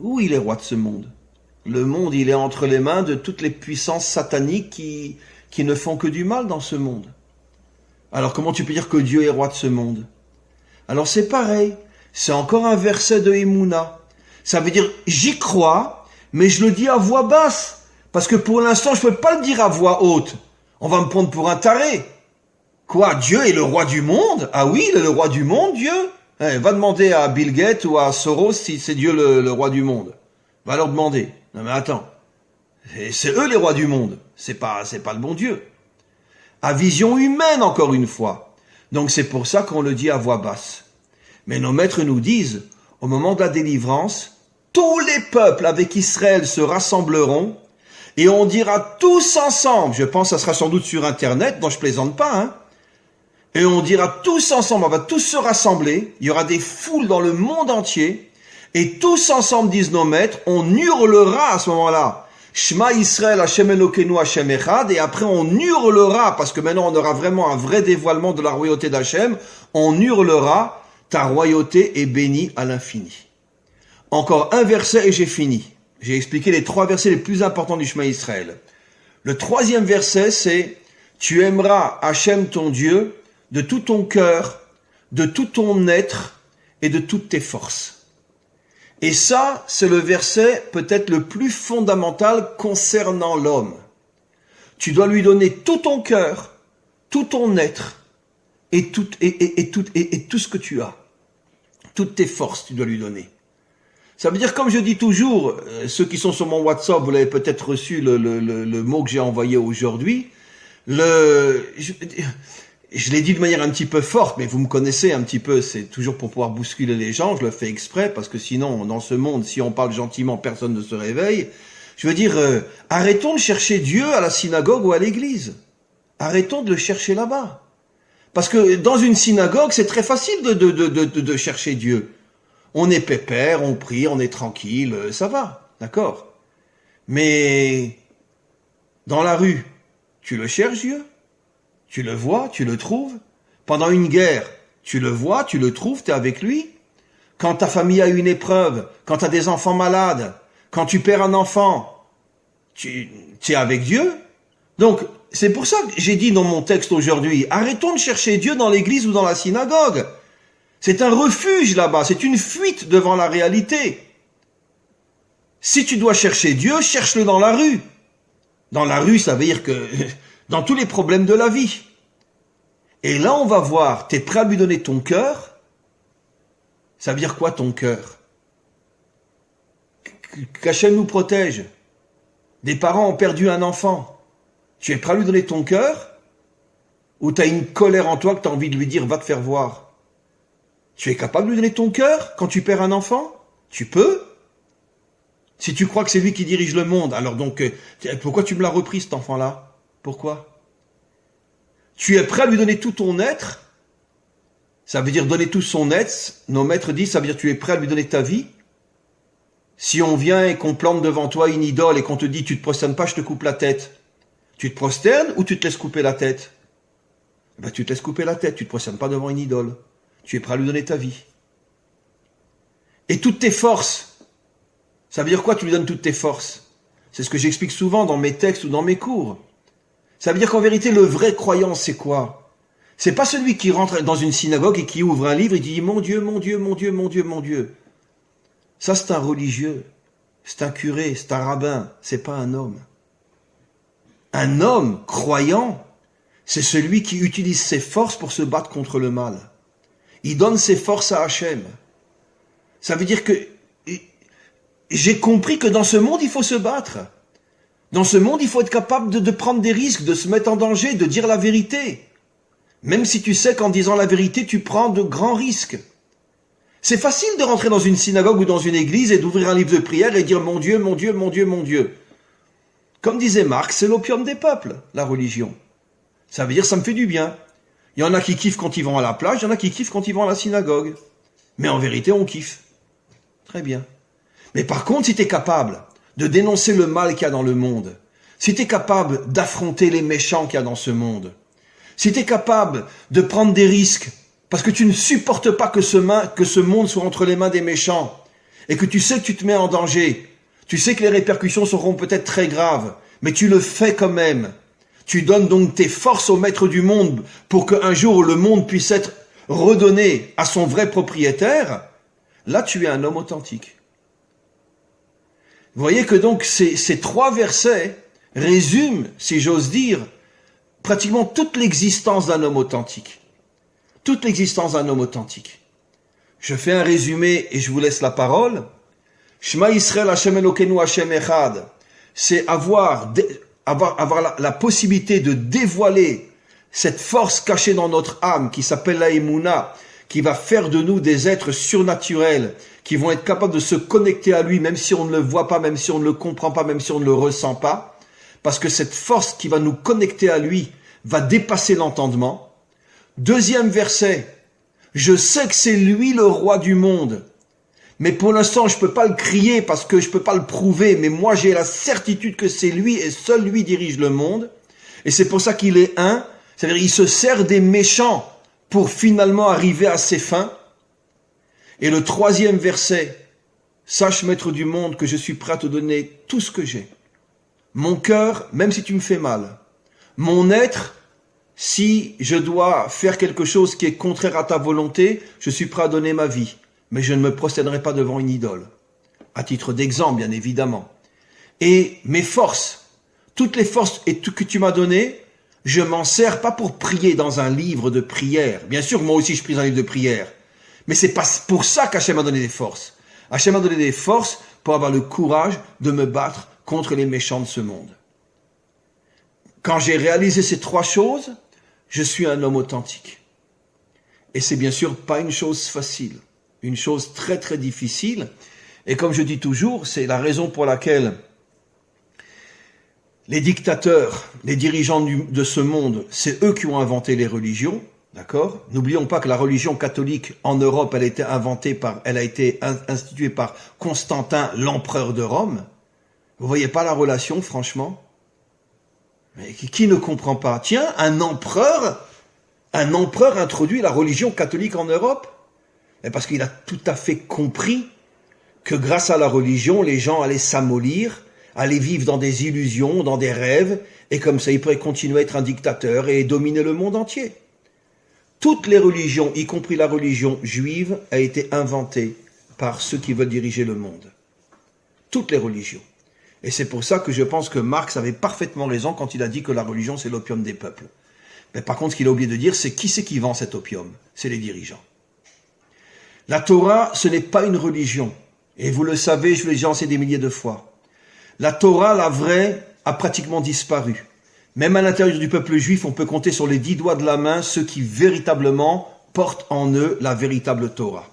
Où il est roi de ce monde? Le monde, il est entre les mains de toutes les puissances sataniques qui ne font que du mal dans ce monde. Alors comment tu peux dire que Dieu est roi de ce monde? Alors c'est pareil, c'est encore un verset de Emouna. Ça veut dire, j'y crois, mais je le dis à voix basse, parce que pour l'instant, je ne peux pas le dire à voix haute. On va me prendre pour un taré. Quoi, Dieu est le roi du monde? Ah oui, il est le roi du monde, Dieu? Va demander à Bill Gates ou à Soros si c'est Dieu le roi du monde. Va leur demander. Non mais attends, c'est eux les rois du monde, c'est pas le bon Dieu. À vision humaine encore une fois. Donc c'est pour ça qu'on le dit à voix basse. Mais nos maîtres nous disent, au moment de la délivrance, tous les peuples avec Israël se rassembleront et on dira tous ensemble, je pense que ça sera sans doute sur internet, dont je plaisante pas, hein. Et on dira tous ensemble, on va tous se rassembler, il y aura des foules dans le monde entier, et tous ensemble, disent nos maîtres, on hurlera à ce moment-là, Shema Israël, Hashem Elokeinu, Hashem Echad, et après on hurlera, parce que maintenant on aura vraiment un vrai dévoilement de la royauté d'Hachem, on hurlera, ta royauté est bénie à l'infini. Encore un verset et j'ai fini. J'ai expliqué les 3 versets les plus importants du Shema Israël. Le 3e verset, c'est « Tu aimeras Hachem ton Dieu de tout ton cœur, de tout ton être et de toutes tes forces. » Et ça, c'est le verset peut-être le plus fondamental concernant l'homme. Tu dois lui donner tout ton cœur, tout ton être et tout ce que tu as. Toutes tes forces, tu dois lui donner. Ça veut dire, comme je dis toujours, ceux qui sont sur mon WhatsApp, vous l'avez peut-être reçu le mot que j'ai envoyé aujourd'hui. Je l'ai dit de manière un petit peu forte, mais vous me connaissez un petit peu, c'est toujours pour pouvoir bousculer les gens, je le fais exprès, parce que sinon, dans ce monde, si on parle gentiment, personne ne se réveille. Je veux dire, arrêtons de chercher Dieu à la synagogue ou à l'église. Arrêtons de le chercher là-bas. Parce que dans une synagogue, c'est très facile de chercher Dieu. On est pépère, on prie, on est tranquille, ça va, d'accord. Mais dans la rue, tu le cherches Dieu? Tu le vois, tu le trouves? Pendant une guerre, tu le vois, tu le trouves, tu es avec lui? Quand ta famille a une épreuve, quand tu as des enfants malades, quand tu perds un enfant, tu es avec Dieu? Donc, c'est pour ça que j'ai dit dans mon texte aujourd'hui, arrêtons de chercher Dieu dans l'église ou dans la synagogue. C'est un refuge là-bas, c'est une fuite devant la réalité. Si tu dois chercher Dieu, cherche-le dans la rue. Dans la rue, ça veut dire que dans tous les problèmes de la vie. Et là, on va voir, t'es prêt à lui donner ton cœur? Ça veut dire quoi ton cœur? Qu'Hachem nous protège. Des parents ont perdu un enfant. Tu es prêt à lui donner ton cœur? Ou tu as une colère en toi que tu as envie de lui dire, va te faire voir? Tu es capable de lui donner ton cœur quand tu perds un enfant? Tu peux? Si tu crois que c'est lui qui dirige le monde, alors donc, pourquoi tu me l'as repris cet enfant-là? Pourquoi? Tu es prêt à lui donner tout ton être? Ça veut dire donner tout son être. Nos maîtres disent, ça veut dire tu es prêt à lui donner ta vie? Si on vient et qu'on plante devant toi une idole et qu'on te dit, tu te prosternes pas, je te coupe la tête. Tu te prosternes ou tu te laisses couper la tête? Ben, tu te laisses couper la tête, tu te prosternes pas devant une idole. Tu es prêt à lui donner ta vie. Et toutes tes forces. Ça veut dire quoi, tu lui donnes toutes tes forces? C'est ce que j'explique souvent dans mes textes ou dans mes cours. Ça veut dire qu'en vérité, le vrai croyant, c'est quoi? C'est pas celui qui rentre dans une synagogue et qui ouvre un livre et dit « Mon Dieu, mon Dieu, mon Dieu, mon Dieu, mon Dieu ». Ça, c'est un religieux. C'est un curé, c'est un rabbin. C'est pas un homme. Un homme croyant, c'est celui qui utilise ses forces pour se battre contre le mal. Il donne ses forces à Hachem. Ça veut dire que j'ai compris que dans ce monde, il faut se battre. Dans ce monde, il faut être capable de prendre des risques, de se mettre en danger, de dire la vérité. Même si tu sais qu'en disant la vérité, tu prends de grands risques. C'est facile de rentrer dans une synagogue ou dans une église et d'ouvrir un livre de prière et dire « Mon Dieu, mon Dieu, mon Dieu, mon Dieu ». Comme disait Marx, c'est l'opium des peuples, la religion. Ça veut dire « ça me fait du bien ». Il y en a qui kiffent quand ils vont à la plage, il y en a qui kiffent quand ils vont à la synagogue. Mais en vérité, on kiffe. Très bien. Mais par contre, si tu es capable de dénoncer le mal qu'il y a dans le monde, si tu es capable d'affronter les méchants qu'il y a dans ce monde, si tu es capable de prendre des risques, parce que tu ne supportes pas que ce monde soit entre les mains des méchants, et que tu sais que tu te mets en danger, tu sais que les répercussions seront peut-être très graves, mais tu le fais quand même. Tu donnes donc tes forces au maître du monde pour qu'un jour le monde puisse être redonné à son vrai propriétaire. Là, tu es un homme authentique. Vous voyez que donc ces 3 versets résument, si j'ose dire, pratiquement toute l'existence d'un homme authentique. Toute l'existence d'un homme authentique. Je fais un résumé et je vous laisse la parole. Shema Yisrael Hashem Elokeinu Hashem Echad. C'est avoir la possibilité de dévoiler cette force cachée dans notre âme qui s'appelle la Emouna, qui va faire de nous des êtres surnaturels, qui vont être capables de se connecter à lui, même si on ne le voit pas, même si on ne le comprend pas, même si on ne le ressent pas, parce que cette force qui va nous connecter à lui va dépasser l'entendement. Deuxième verset, je sais que c'est lui le roi du monde, mais pour l'instant je peux pas le crier parce que je peux pas le prouver, mais moi j'ai la certitude que c'est lui et seul lui dirige le monde, et c'est pour ça qu'il est un, c'est-à-dire il se sert des méchants pour finalement arriver à ses fins. Et le 3e verset, sache maître du monde que je suis prêt à te donner tout ce que j'ai. Mon cœur, même si tu me fais mal. Mon être, si je dois faire quelque chose qui est contraire à ta volonté, je suis prêt à donner ma vie. Mais je ne me procéderai pas devant une idole. À titre d'exemple, bien évidemment. Et mes forces, toutes les forces et tout que tu m'as données, je m'en sers pas pour prier dans un livre de prière. Bien sûr, moi aussi je prie dans un livre de prière. Mais c'est pas pour ça qu'Hachem m'a donné des forces. Hachem m'a donné des forces pour avoir le courage de me battre contre les méchants de ce monde. Quand j'ai réalisé ces 3 choses, je suis un homme authentique. Et c'est bien sûr pas une chose facile. Une chose très très difficile. Et comme je dis toujours, c'est la raison pour laquelle les dictateurs, les dirigeants de ce monde, c'est eux qui ont inventé les religions. D'accord ? N'oublions pas que la religion catholique en Europe, elle a été instituée par Constantin, l'empereur de Rome. Vous voyez pas la relation, franchement ? Mais qui ne comprend pas ? Tiens, un empereur introduit la religion catholique en Europe ? Et parce qu'il a tout à fait compris que grâce à la religion, les gens allaient s'amollir, allaient vivre dans des illusions, dans des rêves, et comme ça, ils pourraient continuer à être un dictateur et dominer le monde entier. Toutes les religions, y compris la religion juive, a été inventée par ceux qui veulent diriger le monde. Toutes les religions. Et c'est pour ça que je pense que Marx avait parfaitement raison quand il a dit que la religion, c'est l'opium des peuples. Mais par contre, ce qu'il a oublié de dire, c'est qui vend cet opium ? C'est les dirigeants. La Torah, ce n'est pas une religion. Et vous le savez, je vous l'ai déjà enseigné des milliers de fois. La Torah, la vraie, a pratiquement disparu. Même à l'intérieur du peuple juif, on peut compter sur les 10 doigts de la main ceux qui véritablement portent en eux la véritable Torah.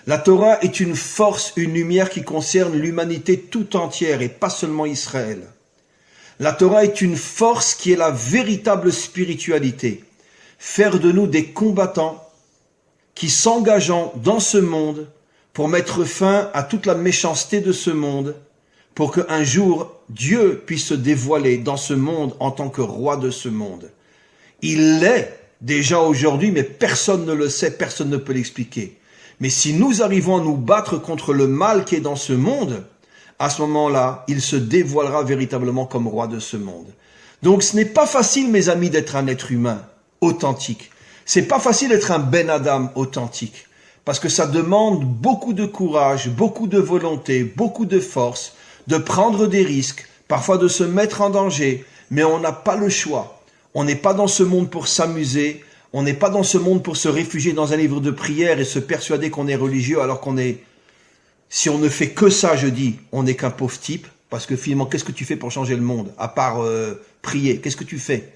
La Torah est une force, une lumière qui concerne l'humanité tout entière et pas seulement Israël. La Torah est une force qui est la véritable spiritualité. Faire de nous des combattants qui s'engageant dans ce monde pour mettre fin à toute la méchanceté de ce monde, pour qu'un jour Dieu puisse se dévoiler dans ce monde en tant que roi de ce monde. Il l'est déjà aujourd'hui, mais personne ne le sait, personne ne peut l'expliquer. Mais si nous arrivons à nous battre contre le mal qui est dans ce monde, à ce moment-là, il se dévoilera véritablement comme roi de ce monde. Donc ce n'est pas facile, mes amis, d'être un être humain authentique. C'est pas facile d'être un Ben Adam authentique, parce que ça demande beaucoup de courage, beaucoup de volonté, beaucoup de force, de prendre des risques, parfois de se mettre en danger, mais on n'a pas le choix. On n'est pas dans ce monde pour s'amuser, on n'est pas dans ce monde pour se réfugier dans un livre de prière et se persuader qu'on est religieux alors qu'on est... Si on ne fait que ça, je dis, on n'est qu'un pauvre type, parce que finalement, qu'est-ce que tu fais pour changer le monde, à part prier? Qu'est-ce que tu fais?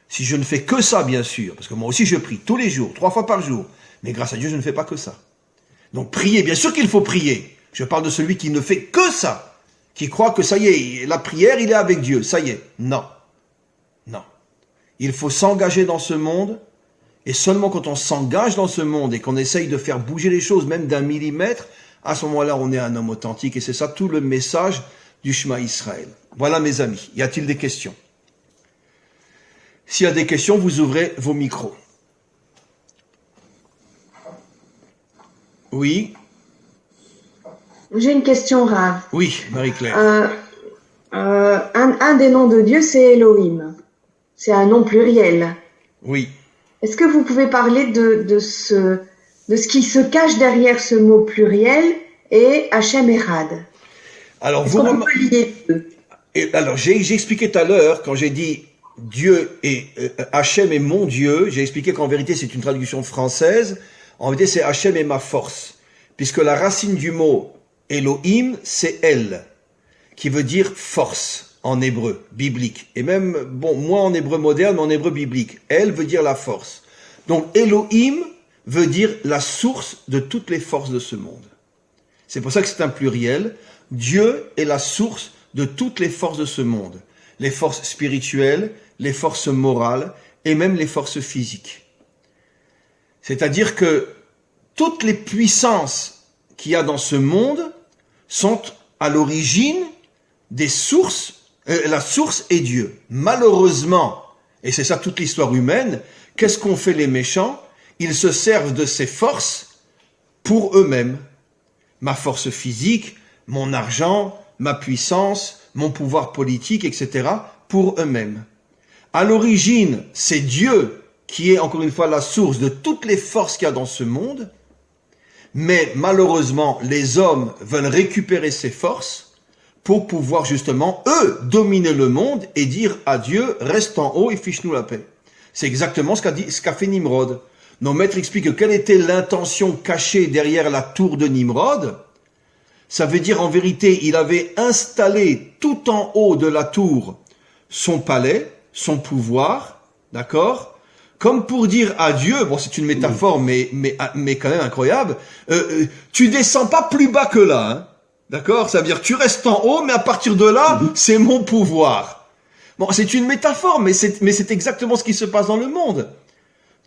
Si je ne fais que ça, bien sûr, parce que moi aussi je prie tous les jours, 3 fois par jour, mais grâce à Dieu, je ne fais pas que ça. Donc prier, bien sûr qu'il faut prier. Je parle de celui qui ne fait que ça, qui croit que ça y est, la prière, il est avec Dieu, ça y est. Non, non. Il faut s'engager dans ce monde Et seulement quand on s'engage dans ce monde et qu'on essaye de faire bouger les choses, même d'un millimètre, à ce moment-là, on est un homme authentique. Et c'est ça tout le message du Shema Israël. Voilà, mes amis. Y a-t-il des questions? S'il y a des questions, vous ouvrez vos micros. Oui. J'ai une question, Rav. Oui, Marie-Claire. Un des noms de Dieu, c'est Elohim. C'est un nom pluriel. Oui. Est-ce que vous pouvez parler de ce qui se cache derrière ce mot pluriel et Hachem Erad? Alors, Est-ce qu'on peut lier deux? Alors, j'ai expliqué tout à l'heure, quand j'ai dit Dieu et Hachem est mon Dieu, j'ai expliqué qu'en vérité, c'est une traduction française. En vérité, c'est Hachem est ma force. Puisque la racine du mot Elohim, c'est El, qui veut dire force en hébreu, biblique. Et même, bon, moins en hébreu moderne, mais en hébreu biblique. El veut dire la force. Donc, Elohim veut dire la source de toutes les forces de ce monde. C'est pour ça que c'est un pluriel. Dieu est la source de toutes les forces de ce monde. Les forces spirituelles, les forces morales et même les forces physiques. C'est-à-dire que toutes les puissances qu'il y a dans ce monde sont à l'origine des sources. La source est Dieu. Malheureusement, et c'est ça toute l'histoire humaine, qu'est-ce qu'ont fait les méchants? Ils se servent de ces forces pour eux-mêmes. Ma force physique, mon argent, ma puissance, mon pouvoir politique, etc., pour eux-mêmes. À l'origine, c'est Dieu qui est encore une fois la source de toutes les forces qu'il y a dans ce monde, mais malheureusement, les hommes veulent récupérer ces forces pour pouvoir justement, eux, dominer le monde et dire à Dieu, reste en haut et fiche-nous la paix. C'est exactement ce qu'a fait Nimrod. Nos maîtres expliquent quelle était l'intention cachée derrière la tour de Nimrod. Ça veut dire en vérité, il avait installé tout en haut de la tour son palais, son pouvoir, d'accord? Comme pour dire à Dieu, bon c'est une métaphore mais quand même incroyable, tu descends pas plus bas que là, hein, d'accord? Ça veut dire tu restes en haut mais à partir de là, c'est mon pouvoir. Bon, c'est une métaphore mais c'est exactement ce qui se passe dans le monde.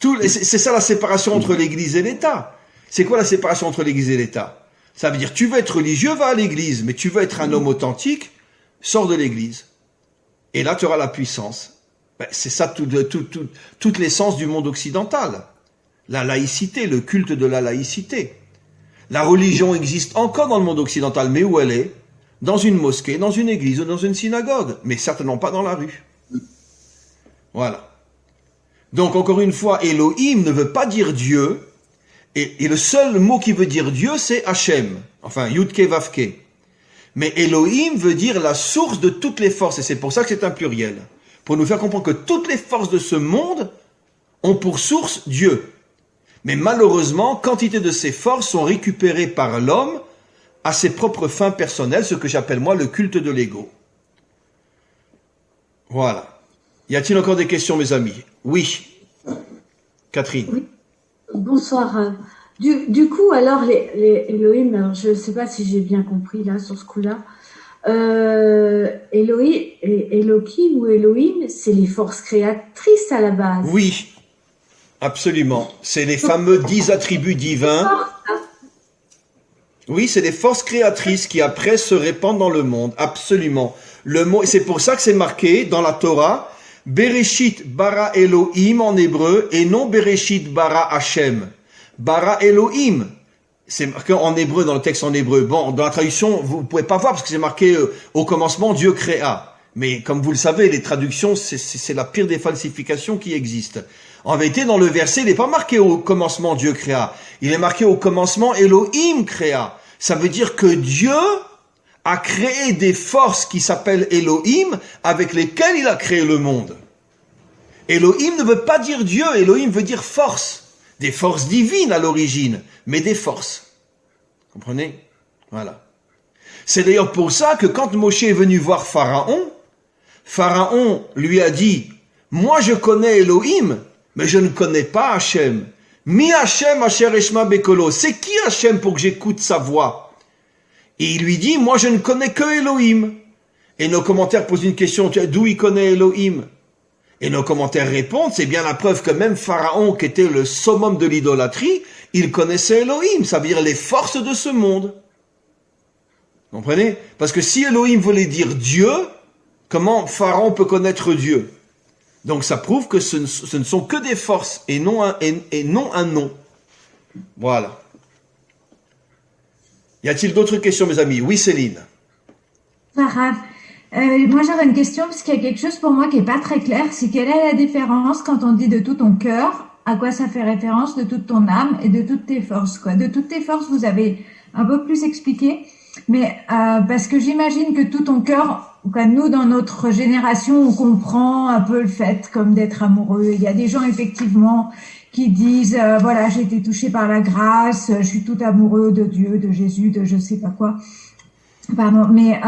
C'est ça la séparation entre l'Église et l'État. C'est quoi la séparation entre l'Église et l'État? Ça veut dire, tu veux être religieux, va à l'église, mais tu veux être un homme authentique, sors de l'église. Et là, tu auras la puissance. Ben, c'est ça toute l'essence du monde occidental. La laïcité, le culte de la laïcité. La religion existe encore dans le monde occidental, mais où elle est? Dans une mosquée, dans une église ou dans une synagogue, mais certainement pas dans la rue. Voilà. Donc, encore une fois, Elohim ne veut pas dire Dieu, et le seul mot qui veut dire Dieu, c'est Hachem. Enfin, Yudke Vavke. Mais Elohim veut dire la source de toutes les forces. Et c'est pour ça que c'est un pluriel. Pour nous faire comprendre que toutes les forces de ce monde ont pour source Dieu. Mais malheureusement, quantité de ces forces sont récupérées par l'homme à ses propres fins personnelles, ce que j'appelle moi le culte de l'ego. Voilà. Y a-t-il encore des questions, mes amis? Oui. Catherine. Oui. Bonsoir. Du coup, alors, les Elohim, alors je ne sais pas si j'ai bien compris là, sur ce coup-là. Elohim ou Elohim, c'est les forces créatrices à la base. Oui, absolument. C'est les fameux 10 attributs divins. Oui, c'est les forces créatrices qui après se répandent dans le monde. Absolument. Le mot, c'est pour ça que c'est marqué dans la Torah, Bereshit bara Elohim en hébreu et non Bereshit bara Hashem. Bara Elohim, c'est marqué en hébreu dans le texte en hébreu. Bon, dans la traduction, vous pouvez pas voir parce que c'est marqué au commencement Dieu créa. Mais comme vous le savez, les traductions, c'est la pire des falsifications qui existent. En vérité, dans le verset, il n'est pas marqué au commencement Dieu créa. Il est marqué au commencement Elohim créa. Ça veut dire que Dieu a créé des forces qui s'appellent Elohim, avec lesquelles il a créé le monde. Elohim ne veut pas dire Dieu, Elohim veut dire force. Des forces divines à l'origine, mais des forces. Comprenez? Voilà. C'est d'ailleurs pour ça que quand Moshe est venu voir Pharaon, Pharaon lui a dit, moi je connais Elohim, mais je ne connais pas Hachem. Mi Hachem asher eshma bekolo. C'est qui Hachem pour que j'écoute sa voix? Et il lui dit, moi je ne connais que Elohim. Et nos commentaires posent une question, d'où il connaît Elohim? Et nos commentaires répondent, c'est bien la preuve que même Pharaon, qui était le summum de l'idolâtrie, il connaissait Elohim, ça veut dire les forces de ce monde. Vous comprenez? Parce que si Elohim voulait dire Dieu, comment Pharaon peut connaître Dieu? Donc ça prouve que ce ne sont que des forces et non un nom. Voilà. Y a-t-il d'autres questions, mes amis? Oui, Céline. Sarah, moi j'aurais une question parce qu'il y a quelque chose pour moi qui est pas très clair, c'est quelle est la différence quand on dit de tout ton cœur, à quoi ça fait référence, de toute ton âme et de toutes tes forces, quoi. De toutes tes forces, vous avez un peu plus expliqué, mais parce que j'imagine que tout ton cœur, comme nous dans notre génération, on comprend un peu le fait comme d'être amoureux. Il y a des gens effectivement qui disent voilà, j'ai été touché par la grâce, je suis tout amoureux de Dieu, de Jésus, de je sais pas quoi. Pardon, mais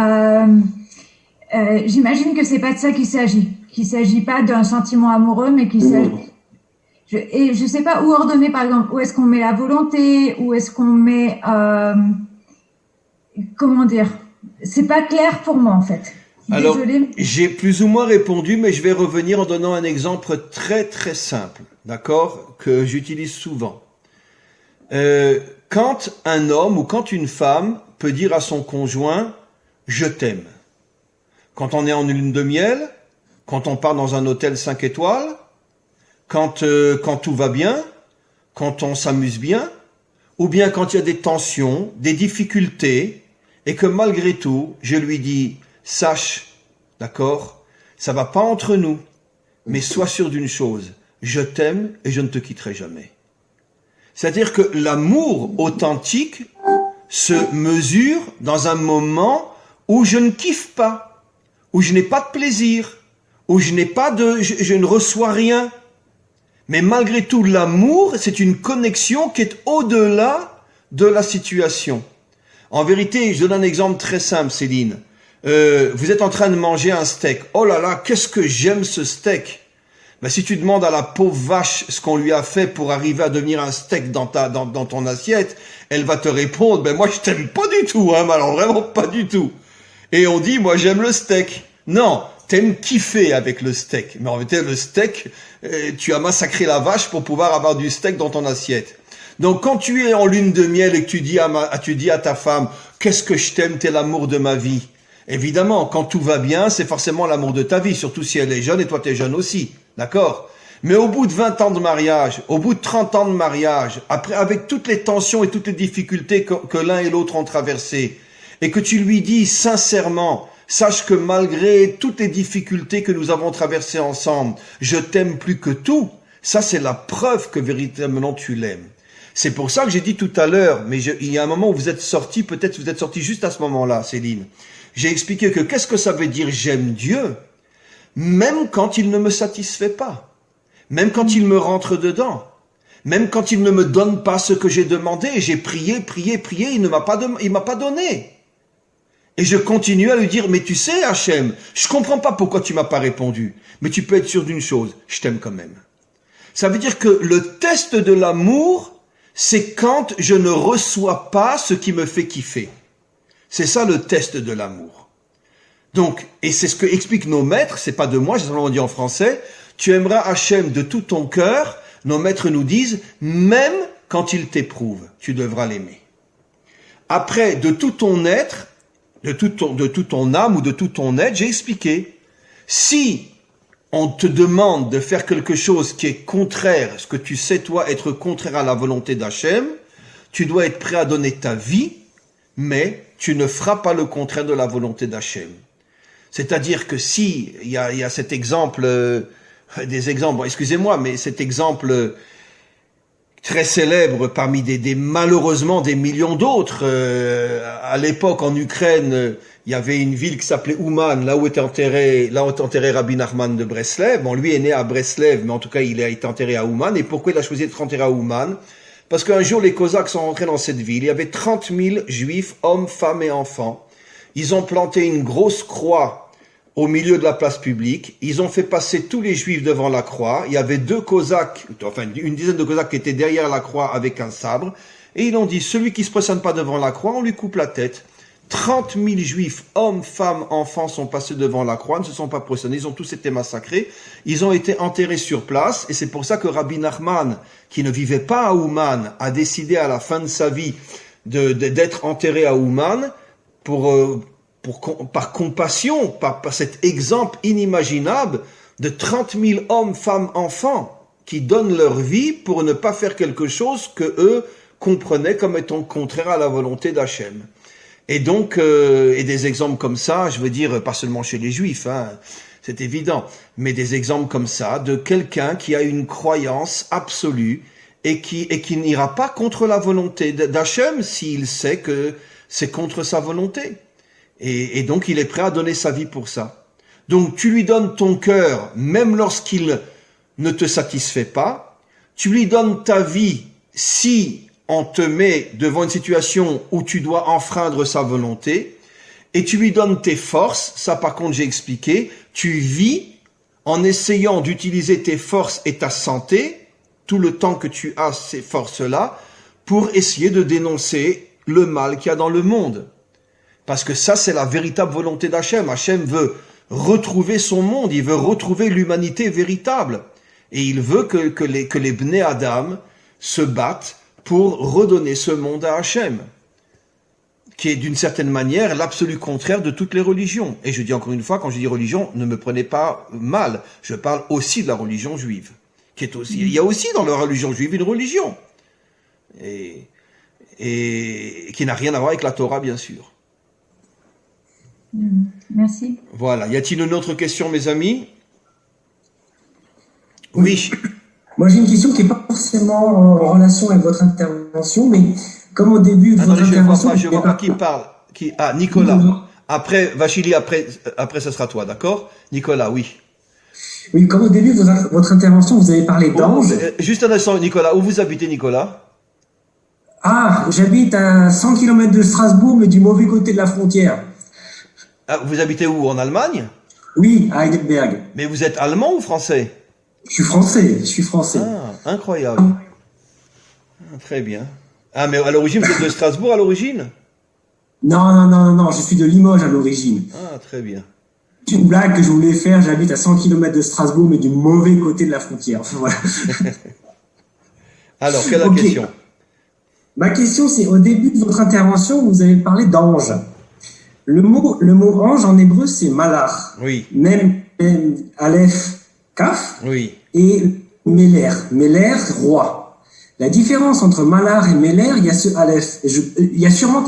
j'imagine que c'est pas de ça qu'il s'agit pas d'un sentiment amoureux, mais qu'il s'agit. Et je sais pas où ordonner, par exemple, où est-ce qu'on met la volonté, où est-ce qu'on met, comment dire, c'est pas clair pour moi en fait. Alors, Désolée. j'ai plus ou moins répondu, mais je vais revenir en donnant un exemple très très simple, d'accord, que j'utilise souvent. Quand un homme ou quand une femme peut dire à son conjoint « je t'aime », quand on est en lune de miel, quand on part dans un hôtel 5 étoiles, quand tout va bien, quand on s'amuse bien, ou bien quand il y a des tensions, des difficultés, et que malgré tout, je lui dis « sache, d'accord, ça va pas entre nous, mais sois sûr d'une chose, je t'aime et je ne te quitterai jamais. » C'est-à-dire que l'amour authentique se mesure dans un moment où je ne kiffe pas, où je n'ai pas de plaisir, où je ne reçois rien. Mais malgré tout, l'amour, c'est une connexion qui est au-delà de la situation. En vérité, je donne un exemple très simple, Céline. Vous êtes en train de manger un steak. Oh là là, qu'est-ce que j'aime ce steak! Ben, si tu demandes à la pauvre vache ce qu'on lui a fait pour arriver à devenir un steak dans ton assiette, elle va te répondre, ben moi je t'aime pas du tout, hein, mais alors vraiment pas du tout. Et on dit, moi j'aime le steak. Non, t'aimes kiffer avec le steak. Mais en vérité, le steak, tu as massacré la vache pour pouvoir avoir du steak dans ton assiette. Donc quand tu es en lune de miel et que tu dis à ta femme, qu'est-ce que je t'aime, t'es l'amour de ma vie. Évidemment, quand tout va bien, c'est forcément l'amour de ta vie, surtout si elle est jeune et toi t'es jeune aussi. D'accord? Mais au bout de 20 ans de mariage, au bout de 30 ans de mariage, après, avec toutes les tensions et toutes les difficultés que l'un et l'autre ont traversées, et que tu lui dis sincèrement, sache que malgré toutes les difficultés que nous avons traversées ensemble, je t'aime plus que tout, ça c'est la preuve que véritablement tu l'aimes. C'est pour ça que j'ai dit tout à l'heure, mais il y a un moment où vous êtes sorti, peut-être vous êtes sorti juste à ce moment-là, Céline. J'ai expliqué que qu'est-ce que ça veut dire j'aime Dieu, même quand il ne me satisfait pas, même quand il me rentre dedans, même quand il ne me donne pas ce que j'ai demandé, j'ai prié, il m'a pas donné. Et je continue à lui dire, mais tu sais Hachem, je comprends pas pourquoi tu m'as pas répondu, mais tu peux être sûr d'une chose, je t'aime quand même. Ça veut dire que le test de l'amour, c'est quand je ne reçois pas ce qui me fait kiffer. C'est ça le test de l'amour. Donc, et c'est ce que expliquent nos maîtres, c'est pas de moi, j'ai simplement dit en français, tu aimeras Hachem de tout ton cœur, nos maîtres nous disent, même quand il t'éprouve, tu devras l'aimer. Après, de tout ton être, de tout ton âme ou de tout ton être, j'ai expliqué, si on te demande de faire quelque chose qui est contraire, ce que tu sais toi être contraire à la volonté d'Hachem, tu dois être prêt à donner ta vie, mais tu ne feras pas le contraire de la volonté d'Hachem. C'est-à-dire que si, il y a cet exemple, des exemples, bon, excusez-moi, mais cet exemple très célèbre parmi malheureusement des millions d'autres, à l'époque en Ukraine, il y avait une ville qui s'appelait Ouman, là où est enterré Rabbi Nachman de Breslev. Bon, lui est né à Breslev, mais en tout cas, il a été enterré à Ouman. Et pourquoi il a choisi d'être enterré à Ouman? Parce qu'un jour, les Cosaques sont rentrés dans cette ville. Il y avait 30 000 juifs, hommes, femmes et enfants. Ils ont planté une grosse croix au milieu de la place publique. Ils ont fait passer tous les juifs devant la croix. Il y avait une dizaine de Cosaques qui étaient derrière la croix avec un sabre. Et ils ont dit, celui qui se présente pas devant la croix, on lui coupe la tête. 30 000 juifs, hommes, femmes, enfants, sont passés devant la croix, ne se sont pas prosternés, ils ont tous été massacrés, ils ont été enterrés sur place, et c'est pour ça que Rabbi Nachman, qui ne vivait pas à Ouman, a décidé à la fin de sa vie d'être enterré à Ouman, par compassion, par cet exemple inimaginable de 30 000 hommes, femmes, enfants, qui donnent leur vie pour ne pas faire quelque chose que eux comprenaient comme étant contraire à la volonté d'Hachem. Et donc, et des exemples comme ça, je veux dire, pas seulement chez les Juifs, hein, c'est évident, mais des exemples comme ça de quelqu'un qui a une croyance absolue et qui n'ira pas contre la volonté d'Hachem s'il sait que c'est contre sa volonté. Et donc, il est prêt à donner sa vie pour ça. Donc, tu lui donnes ton cœur, même lorsqu'il ne te satisfait pas. Tu lui donnes ta vie si on te met devant une situation où tu dois enfreindre sa volonté, et tu lui donnes tes forces, ça par contre j'ai expliqué, tu vis en essayant d'utiliser tes forces et ta santé, tout le temps que tu as ces forces-là, pour essayer de dénoncer le mal qu'il y a dans le monde. Parce que ça c'est la véritable volonté d'Hachem. Hachem veut retrouver son monde, il veut retrouver l'humanité véritable, et il veut que les Bnei Adam se battent pour redonner ce monde à Hachem, qui est d'une certaine manière l'absolu contraire de toutes les religions. Et je dis encore une fois, quand je dis religion, ne me prenez pas mal, je parle aussi de la religion juive, qui est aussi, il y a aussi dans la religion juive une religion, et qui n'a rien à voir avec la Torah, bien sûr. Merci. Voilà. Y a-t-il une autre question, mes amis? Oui. Moi, j'ai une question qui n'est pas forcément en relation avec votre intervention, mais comme au début de votre intervention... Je vois pas qui parle. Nicolas. Après, Vachili, après, ce sera toi, d'accord? Nicolas, oui. Oui, comme au début de votre intervention, vous avez parlé d'anges. Juste un instant, Nicolas. Où vous habitez, Nicolas? Ah, j'habite à 100 km de Strasbourg, mais du mauvais côté de la frontière. Ah, vous habitez où? En Allemagne? Oui, à Heidelberg. Mais vous êtes allemand ou français? Je suis français. Ah, incroyable. Ah, très bien. Ah, mais à l'origine, vous êtes de Strasbourg à l'origine? Non, je suis de Limoges à l'origine. Ah, très bien. C'est une blague que je voulais faire, j'habite à 100 km de Strasbourg, mais du mauvais côté de la frontière. Voilà. Alors, quelle est la question? Ma question, c'est, au début de votre intervention, vous avez parlé d'ange. Le mot ange en hébreu, c'est malach. Oui. Même Aleph, Kaf. Oui. Et Meler, roi. La différence entre Malar et Meler, il y a ce Aleph. Il y a sûrement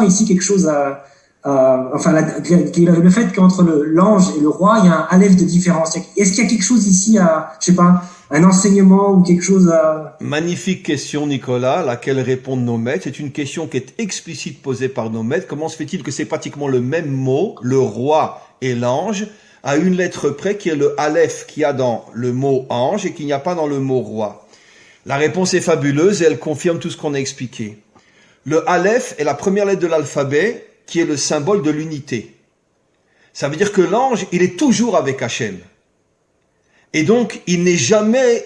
ici quelque chose le fait qu'entre l'ange et le roi, il y a un Aleph de différence. Est-ce qu'il y a quelque chose ici je sais pas, un enseignement ou quelque chose à... Magnifique question, Nicolas, laquelle répondent nos maîtres. C'est une question qui est explicite posée par nos maîtres. Comment se fait-il que c'est pratiquement le même mot, le roi et l'ange, à une lettre près qui est le Aleph qu'il y a dans le mot ange et qu'il n'y a pas dans le mot roi? La réponse est fabuleuse et elle confirme tout ce qu'on a expliqué. Le Aleph est la première lettre de l'alphabet qui est le symbole de l'unité. Ça veut dire que l'ange, il est toujours avec Hachem. Et donc, il n'est jamais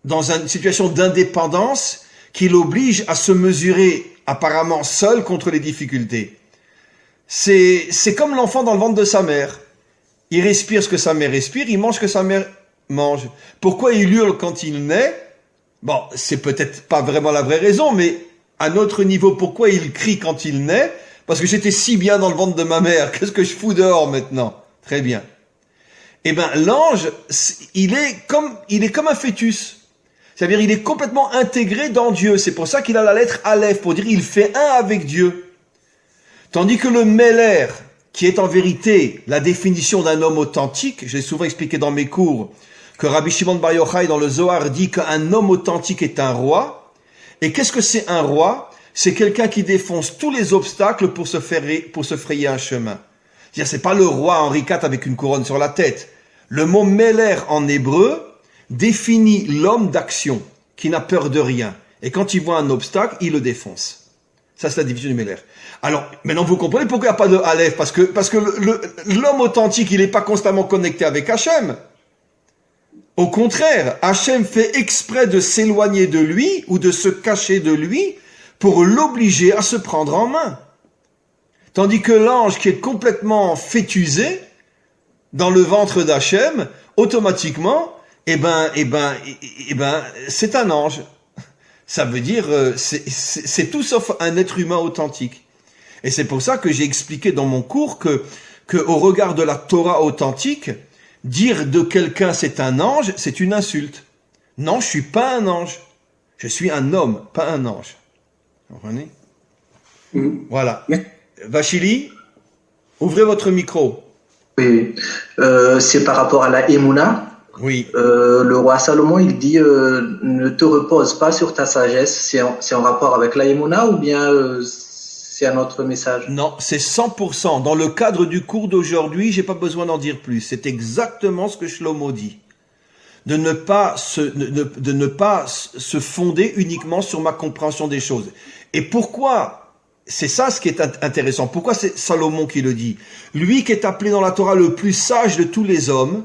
dans une situation d'indépendance qui l'oblige à se mesurer apparemment seul contre les difficultés. C'est comme l'enfant dans le ventre de sa mère. Il respire ce que sa mère respire, il mange ce que sa mère mange. Pourquoi il hurle quand il naît? Bon, c'est peut-être pas vraiment la vraie raison, mais à notre niveau, pourquoi il crie quand il naît? Parce que j'étais si bien dans le ventre de ma mère, qu'est-ce que je fous dehors maintenant? Très bien. Eh ben, l'ange, il est comme un fœtus. C'est-à-dire, il est complètement intégré dans Dieu. C'est pour ça qu'il a la lettre Aleph, pour dire il fait un avec Dieu. Tandis que le Meler, qui est en vérité la définition d'un homme authentique, j'ai souvent expliqué dans mes cours que Rabbi Shimon Bar Yochai dans le Zohar dit qu'un homme authentique est un roi. Et qu'est-ce que c'est un roi? C'est quelqu'un qui défonce tous les obstacles pour se frayer un chemin. C'est-à-dire, c'est pas le roi Henri IV avec une couronne sur la tête. Le mot Meler en hébreu définit l'homme d'action, qui n'a peur de rien. Et quand il voit un obstacle, il le défonce. Ça, c'est la division du Meler. Alors, maintenant, vous comprenez pourquoi il n'y a pas de Aleph? Parce que l'homme authentique, il n'est pas constamment connecté avec Hachem. Au contraire, Hachem fait exprès de s'éloigner de lui ou de se cacher de lui pour l'obliger à se prendre en main. Tandis que l'ange qui est complètement fétusé dans le ventre d'Hachem, automatiquement, c'est un ange. Ça veut dire, c'est tout sauf un être humain authentique. Et c'est pour ça que j'ai expliqué dans mon cours que au regard de la Torah authentique, dire de quelqu'un c'est un ange, c'est une insulte. Non, je suis pas un ange. Je suis un homme, pas un ange. Vous comprenez? Voilà. Vachili, ouvrez votre micro. Oui, c'est par rapport à la Emouna. Oui. Le roi Salomon, il dit ne te repose pas sur ta sagesse. C'est en rapport avec la Emouna ou bien c'est un autre message? Non, c'est 100%. Dans le cadre du cours d'aujourd'hui, j'ai pas besoin d'en dire plus. C'est exactement ce que Shlomo dit. De ne pas se fonder uniquement sur ma compréhension des choses. Et pourquoi? C'est ça ce qui est intéressant. Pourquoi c'est Salomon qui le dit? Lui qui est appelé dans la Torah le plus sage de tous les hommes.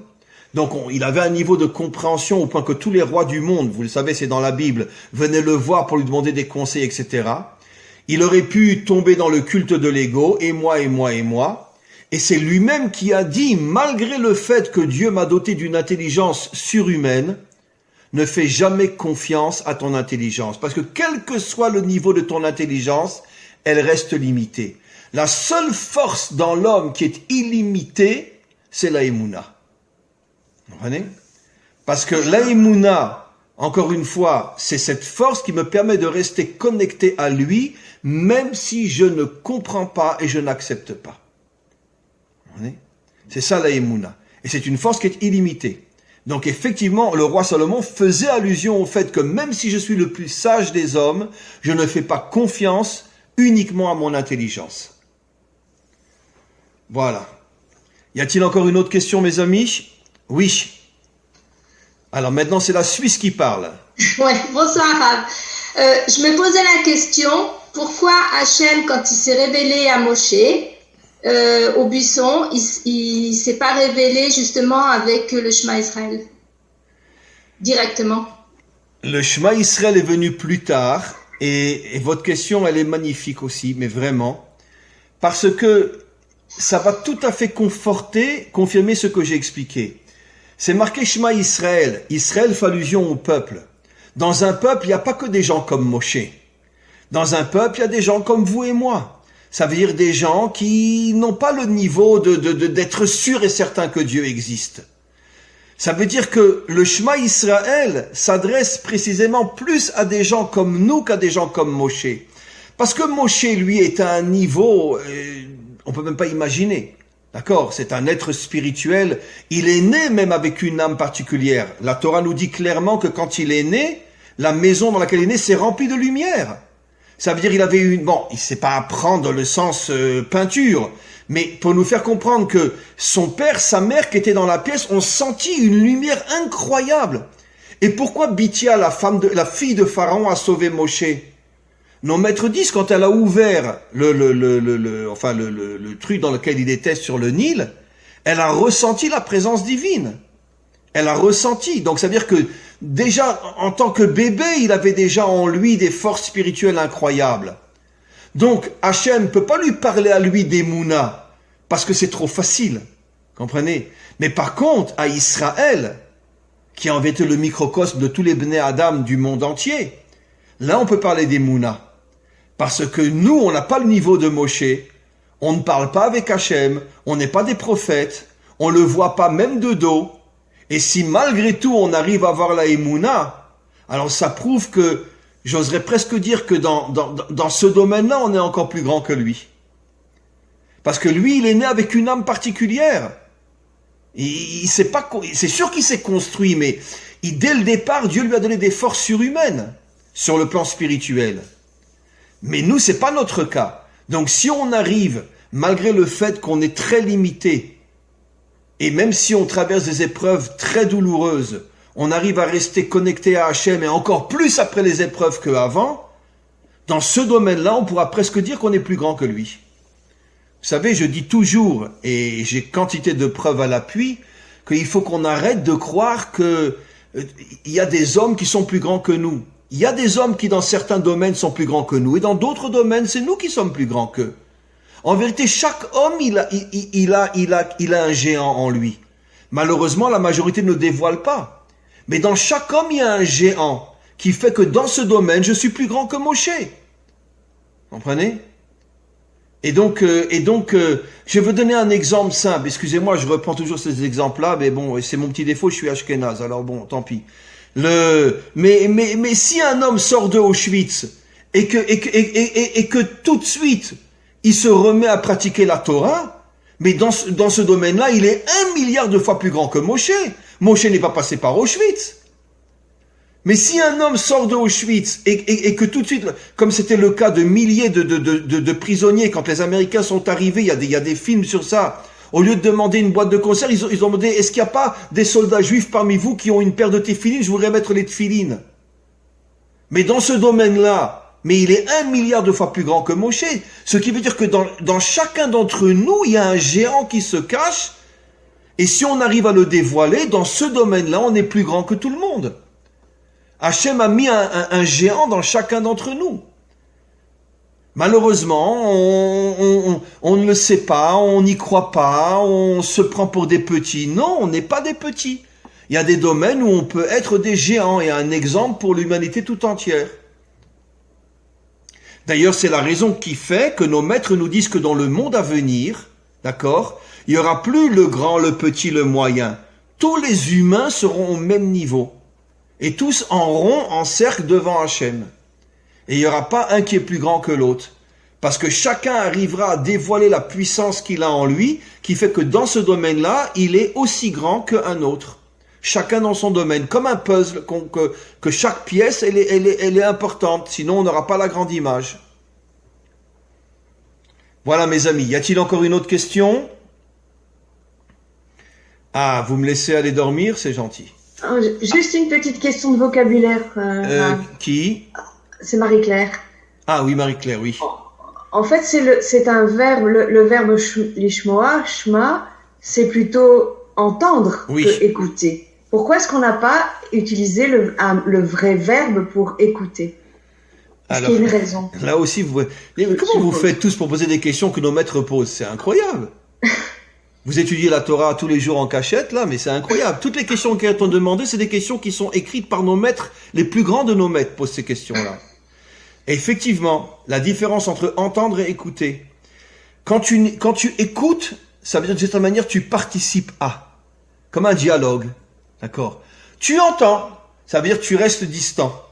Donc il avait un niveau de compréhension au point que tous les rois du monde, vous le savez, c'est dans la Bible, venaient le voir pour lui demander des conseils, etc. Il aurait pu tomber dans le culte de l'ego, et moi, et moi, et moi. Et c'est lui-même qui a dit, malgré le fait que Dieu m'a doté d'une intelligence surhumaine, ne fais jamais confiance à ton intelligence. Parce que quel que soit le niveau de ton intelligence, elle reste limitée. La seule force dans l'homme qui est illimitée, c'est la Emouna. Vous comprenez? Parce que la Emouna, encore une fois, c'est cette force qui me permet de rester connecté à lui, même si je ne comprends pas et je n'accepte pas. Vous comprenez? C'est ça la Emouna. Et c'est une force qui est illimitée. Donc effectivement, le roi Salomon faisait allusion au fait que même si je suis le plus sage des hommes, je ne fais pas confiance uniquement à mon intelligence. Voilà. Y a-t-il encore une autre question, mes amis? Oui. Alors maintenant, c'est la Suisse qui parle. Ouais, bonsoir Rav. Je me posais la question, pourquoi Hachem, quand il s'est révélé à Moshe, au buisson, il s'est pas révélé justement avec le Shema Israël directement? Le Shema Israël est venu plus tard, et votre question, elle est magnifique aussi, mais vraiment, parce que ça va tout à fait confirmer ce que j'ai expliqué. C'est marqué Shema Israël. Israël fait allusion au peuple. Dans un peuple, il n'y a pas que des gens comme Moshe. Dans un peuple, il y a des gens comme vous et moi. Ça veut dire des gens qui n'ont pas le niveau d'être sûrs et certains que Dieu existe. Ça veut dire que le Shema Israël s'adresse précisément plus à des gens comme nous qu'à des gens comme Moshe. Parce que Moshe, lui, est à un niveau, on peut même pas imaginer. D'accord? C'est un être spirituel. Il est né même avec une âme particulière. La Torah nous dit clairement que quand il est né, la maison dans laquelle il est né s'est remplie de lumière. Ça veut dire il avait une... Bon, il ne sait pas apprendre dans le sens peinture, mais pour nous faire comprendre que son père, sa mère qui étaient dans la pièce ont senti une lumière incroyable. Et pourquoi Bithia, la fille de Pharaon, a sauvé Moshe? Nos maîtres disent, quand elle a ouvert le truc dans lequel il était sur le Nil, elle a ressenti la présence divine. Elle a ressenti. Donc ça veut dire que déjà, en tant que bébé, il avait déjà en lui des forces spirituelles incroyables. Donc Hachem ne peut pas lui parler à lui d'Emouna, parce que c'est trop facile. Comprenez? Mais par contre, à Israël, qui en été le microcosme de tous les Bnei Adam du monde entier, là on peut parler d'Emouna. Parce que nous, on n'a pas le niveau de Moshe, on ne parle pas avec Hachem, on n'est pas des prophètes, on le voit pas même de dos. Et si malgré tout on arrive à avoir la Emouna, alors ça prouve que, j'oserais presque dire que dans ce domaine-là, on est encore plus grand que lui. Parce que lui, il est né avec une âme particulière. C'est sûr qu'il s'est construit, mais dès le départ, Dieu lui a donné des forces surhumaines sur le plan spirituel. Mais nous, c'est pas notre cas. Donc si on arrive, malgré le fait qu'on est très limité, et même si on traverse des épreuves très douloureuses, on arrive à rester connecté à Hachem, et encore plus après les épreuves qu'avant, dans ce domaine-là, on pourra presque dire qu'on est plus grand que lui. Vous savez, je dis toujours, et j'ai quantité de preuves à l'appui, qu'il faut qu'on arrête de croire que il y a des hommes qui sont plus grands que nous. Il y a des hommes qui, dans certains domaines, sont plus grands que nous, et dans d'autres domaines, c'est nous qui sommes plus grands qu'eux. En vérité, chaque homme, il a un géant en lui. Malheureusement, la majorité ne le dévoile pas. Mais dans chaque homme, il y a un géant qui fait que dans ce domaine, je suis plus grand que Moshe. Comprenez? Et donc, je veux donner un exemple simple. Excusez-moi, je reprends toujours ces exemples-là, mais bon, c'est mon petit défaut, je suis ashkénaze, alors bon, tant pis. Mais si un homme sort de Auschwitz et que tout de suite il se remet à pratiquer la Torah, mais dans ce domaine-là, il est 1 milliard de fois plus grand que Moshe. Moshe n'est pas passé par Auschwitz. Mais si un homme sort de Auschwitz et que tout de suite, comme c'était le cas de milliers de prisonniers, quand les Américains sont arrivés, il y a des films sur ça, au lieu de demander une boîte de concert, ils ont demandé, est-ce qu'il n'y a pas des soldats juifs parmi vous qui ont une paire de téphilines? Je voudrais mettre les téphilines. Mais dans ce domaine-là, mais il est 1 milliard de fois plus grand que Moshe. Ce qui veut dire que dans chacun d'entre nous, il y a un géant qui se cache. Et si on arrive à le dévoiler, dans ce domaine-là, on est plus grand que tout le monde. Hachem a mis un géant dans chacun d'entre nous. Malheureusement, on ne le sait pas, on n'y croit pas, on se prend pour des petits. Non, on n'est pas des petits. Il y a des domaines où on peut être des géants et un exemple pour l'humanité tout entière. D'ailleurs, c'est la raison qui fait que nos maîtres nous disent que dans le monde à venir, d'accord, il n'y aura plus le grand, le petit, le moyen. Tous les humains seront au même niveau. Et tous en rond, en cercle devant Hachem. Et il n'y aura pas un qui est plus grand que l'autre. Parce que chacun arrivera à dévoiler la puissance qu'il a en lui, qui fait que dans ce domaine-là, il est aussi grand qu'un autre. Chacun dans son domaine, comme un puzzle, que chaque pièce, elle est importante, sinon on n'aura pas la grande image. Voilà mes amis, y a-t-il encore une autre question? Ah, vous me laissez aller dormir, c'est gentil. Juste une petite question de vocabulaire. Qui? C'est Marie-Claire. Ah oui, Marie-Claire, oui. En fait, c'est un verbe, le verbe lishmoa, shma, c'est plutôt entendre oui. que écouter. Pourquoi est-ce qu'on n'a pas utilisé le vrai verbe pour écouter? Est-ce qu'il y a une raison? Là aussi, comment vous faites tous pour poser des questions que nos maîtres posent? C'est incroyable. Vous étudiez la Torah tous les jours en cachette, là, mais c'est incroyable. Toutes les questions qui sont demandées, c'est des questions qui sont écrites par nos maîtres. Les plus grands de nos maîtres posent ces questions-là. Et effectivement, la différence entre entendre et écouter. Quand tu écoutes, ça veut dire de cette manière, tu participes à. Comme un dialogue. D'accord? Tu entends, ça veut dire que tu restes distant.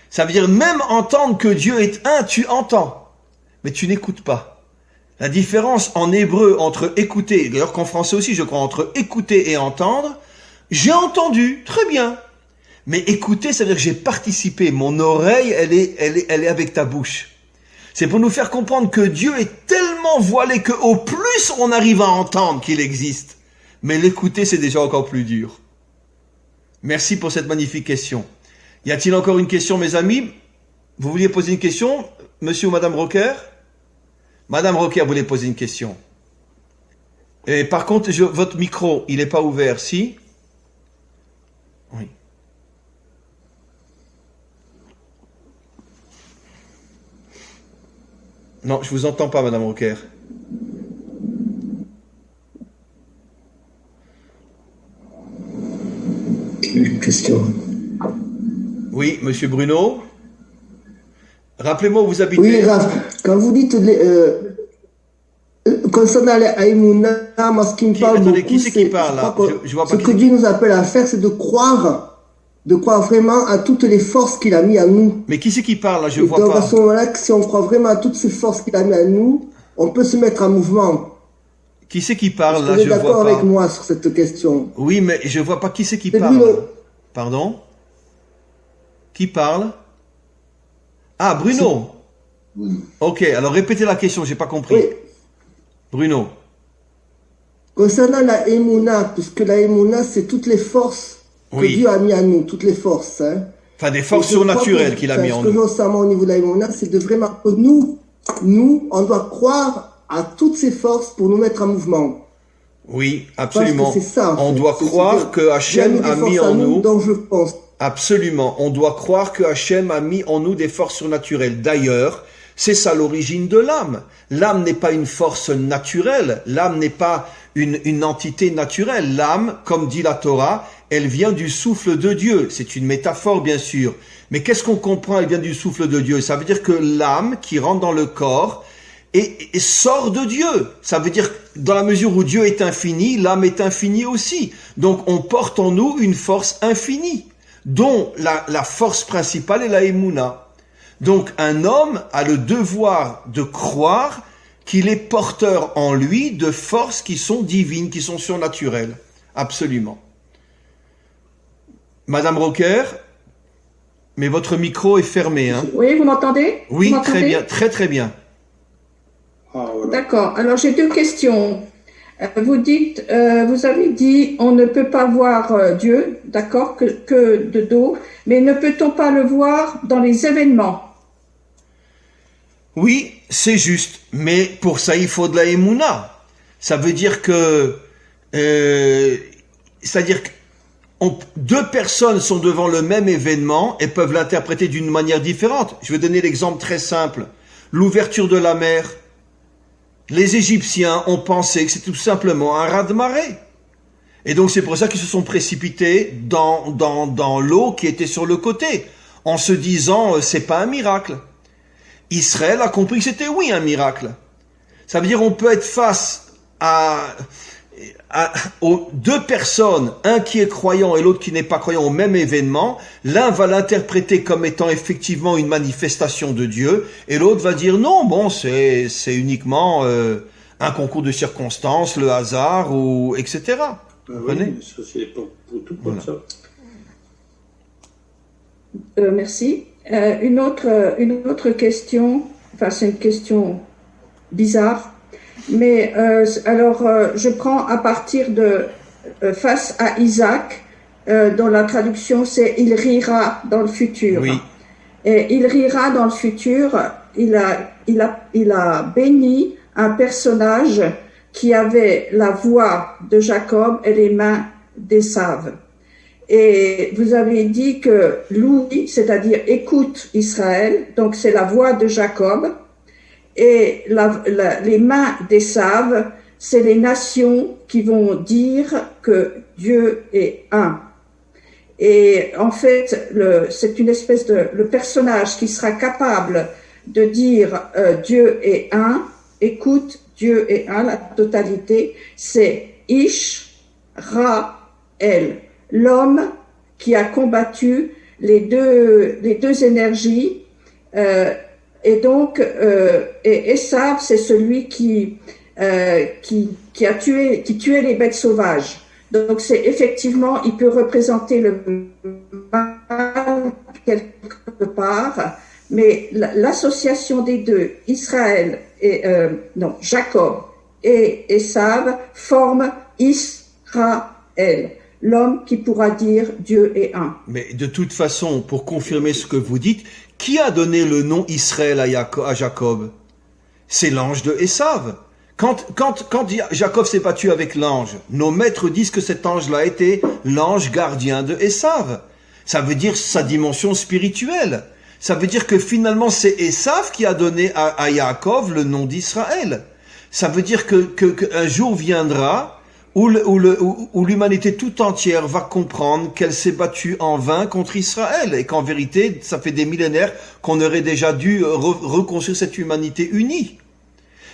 Ça veut dire même entendre que Dieu est un, tu entends. Mais tu n'écoutes pas. La différence en hébreu entre écouter, d'ailleurs qu'en français aussi je crois, entre écouter et entendre, j'ai entendu, très bien. Mais écouter, ça veut dire que j'ai participé. Mon oreille, elle est avec ta bouche. C'est pour nous faire comprendre que Dieu est tellement voilé qu'au plus on arrive à entendre qu'il existe. Mais l'écouter, c'est déjà encore plus dur. Merci pour cette magnifique question. Y a-t-il encore une question, mes amis? Vous vouliez poser une question, monsieur ou madame Rocker? Madame Rocker voulait poser une question. Et par contre, votre micro, il n'est pas ouvert, si? Oui. Non, je vous entends pas, madame Rocker. Une question. Oui, monsieur Bruno. Rappelez-moi où vous habitez. Oui, Raph, quand vous dites concernant les Aïmouna, moi ce qui me parle attendez, beaucoup, qui c'est qui parle là? Je vois pas ce que Dieu nous appelle à faire, c'est de croire vraiment à toutes les forces qu'il a mis à nous. Mais qui c'est qui parle là? Je et vois donc, pas. à ce moment-là, si on croit vraiment à toutes ces forces qu'il a mis à nous, on peut se mettre en mouvement. Qui c'est qui parle là? Vous êtes Je vois d'accord pas. avec moi sur cette question? Oui, mais je vois pas qui c'est qui C'est parle. Bruno. Pardon? Qui parle? Ah, Bruno. Oui. Ok, alors répétez la question, j'ai pas compris. Oui. Bruno. Concernant la Emouna, puisque la Emouna, c'est toutes les forces que Oui. Dieu a mis à nous, toutes les forces. Hein. Enfin, des forces Et je crois surnaturelles que, qu'il a mis en Ce que je nous. ressens au niveau de la Emouna, c'est de vraiment que nous, on doit croire à toutes ces forces pour nous mettre en mouvement. Oui, Parce absolument. que c'est ça. en On fait. doit C'est croire que Hachem a mis en nous. Donc je pense. Absolument. On doit croire que Hachem a mis en nous des forces surnaturelles. D'ailleurs, C'est ça l'origine de l'âme. L'âme n'est pas une force naturelle, l'âme n'est pas une entité naturelle. L'âme, comme dit la Torah, elle vient du souffle de Dieu. C'est une métaphore, bien sûr. Mais qu'est-ce qu'on comprend, elle vient du souffle de Dieu? Ça veut dire que l'âme qui rentre dans le corps et sort de Dieu. Ça veut dire, dans la mesure où Dieu est infini, l'âme est infinie aussi. Donc on porte en nous une force infinie, dont la force principale est la Emouna. Donc un homme a le devoir de croire qu'il est porteur en lui de forces qui sont divines, qui sont surnaturelles. Absolument. Madame Rocker, mais votre micro est fermé, hein? Oui, vous m'entendez? Oui, Vous m'entendez? très bien, très très bien. Ah, voilà. D'accord. Alors j'ai deux questions. Vous avez dit, on ne peut pas voir Dieu, d'accord, que de dos, mais ne peut-on pas le voir dans les événements? Oui, c'est juste, mais pour ça il faut de la émouna. Ça veut dire que, c'est-à-dire que deux personnes sont devant le même événement et peuvent l'interpréter d'une manière différente. Je vais donner l'exemple très simple. L'ouverture de la mer. Les Égyptiens ont pensé que c'était tout simplement un raz-de-marée. Et donc c'est pour ça qu'ils se sont précipités dans l'eau qui était sur le côté, en se disant c'est pas un miracle. Israël a compris que c'était oui un miracle. Ça veut dire on peut être face aux deux personnes, un qui est croyant et l'autre qui n'est pas croyant au même événement. L'un va l'interpréter comme étant effectivement une manifestation de Dieu et l'autre va dire non, bon c'est uniquement un concours de circonstances, le hasard ou etc. Vous comprenez ? Oui, ça c'est pour tout comme Voilà. ça. Merci. Une autre question, enfin c'est une question bizarre, mais je prends à partir de face à Isaac, dont la traduction c'est il rira dans le futur. Oui. Et il rira dans le futur. Il a béni un personnage qui avait la voix de Jacob et les mains d'Ésav. Et vous avez dit que l'ouïe, c'est-à-dire écoute Israël, donc c'est la voix de Jacob, et les mains d'Ésav, c'est les nations qui vont dire que Dieu est un. Et en fait, c'est une espèce le personnage qui sera capable de dire Dieu est un, écoute, Dieu est un, la totalité, c'est Israël. L'homme qui a combattu les deux énergies, et donc et Esav, c'est celui qui tuait les bêtes sauvages. Donc c'est effectivement, il peut représenter le mal quelque part, mais l'association des deux, Israël et Jacob et Esav, forment Israël. L'homme qui pourra dire Dieu est un. Mais de toute façon, pour confirmer ce que vous dites, qui a donné le nom Israël à Jacob? C'est l'ange de Esav. Quand Jacob s'est battu avec l'ange, nos maîtres disent que cet ange-là était l'ange gardien de Esav. Ça veut dire sa dimension spirituelle. Ça veut dire que finalement c'est Esav qui a donné à Jacob le nom d'Israël. Ça veut dire qu'un jour viendra où l'humanité tout entière va comprendre qu'elle s'est battue en vain contre Israël et qu'en vérité, ça fait des millénaires qu'on aurait déjà dû reconstruire cette humanité unie.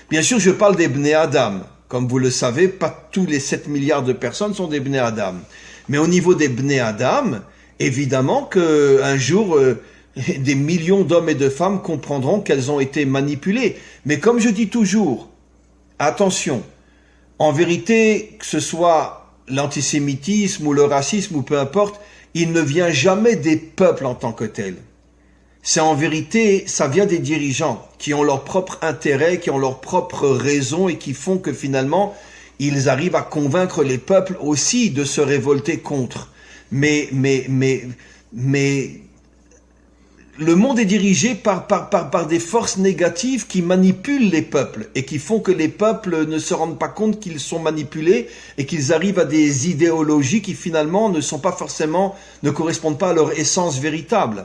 Bien sûr, je parle des Bnei Adam. Comme vous le savez, pas tous les 7 milliards de personnes sont des Bnei Adam. Mais au niveau des Bnei Adam, évidemment qu'un jour, des millions d'hommes et de femmes comprendront qu'elles ont été manipulées. Mais comme je dis toujours, attention, en vérité, que ce soit l'antisémitisme ou le racisme ou peu importe, il ne vient jamais des peuples en tant que tels. C'est en vérité, ça vient des dirigeants qui ont leur propre intérêt, qui ont leur propre raison et qui font que finalement, ils arrivent à convaincre les peuples aussi de se révolter contre. Mais le monde est dirigé par des forces négatives qui manipulent les peuples et qui font que les peuples ne se rendent pas compte qu'ils sont manipulés et qu'ils arrivent à des idéologies qui finalement ne correspondent pas à leur essence véritable.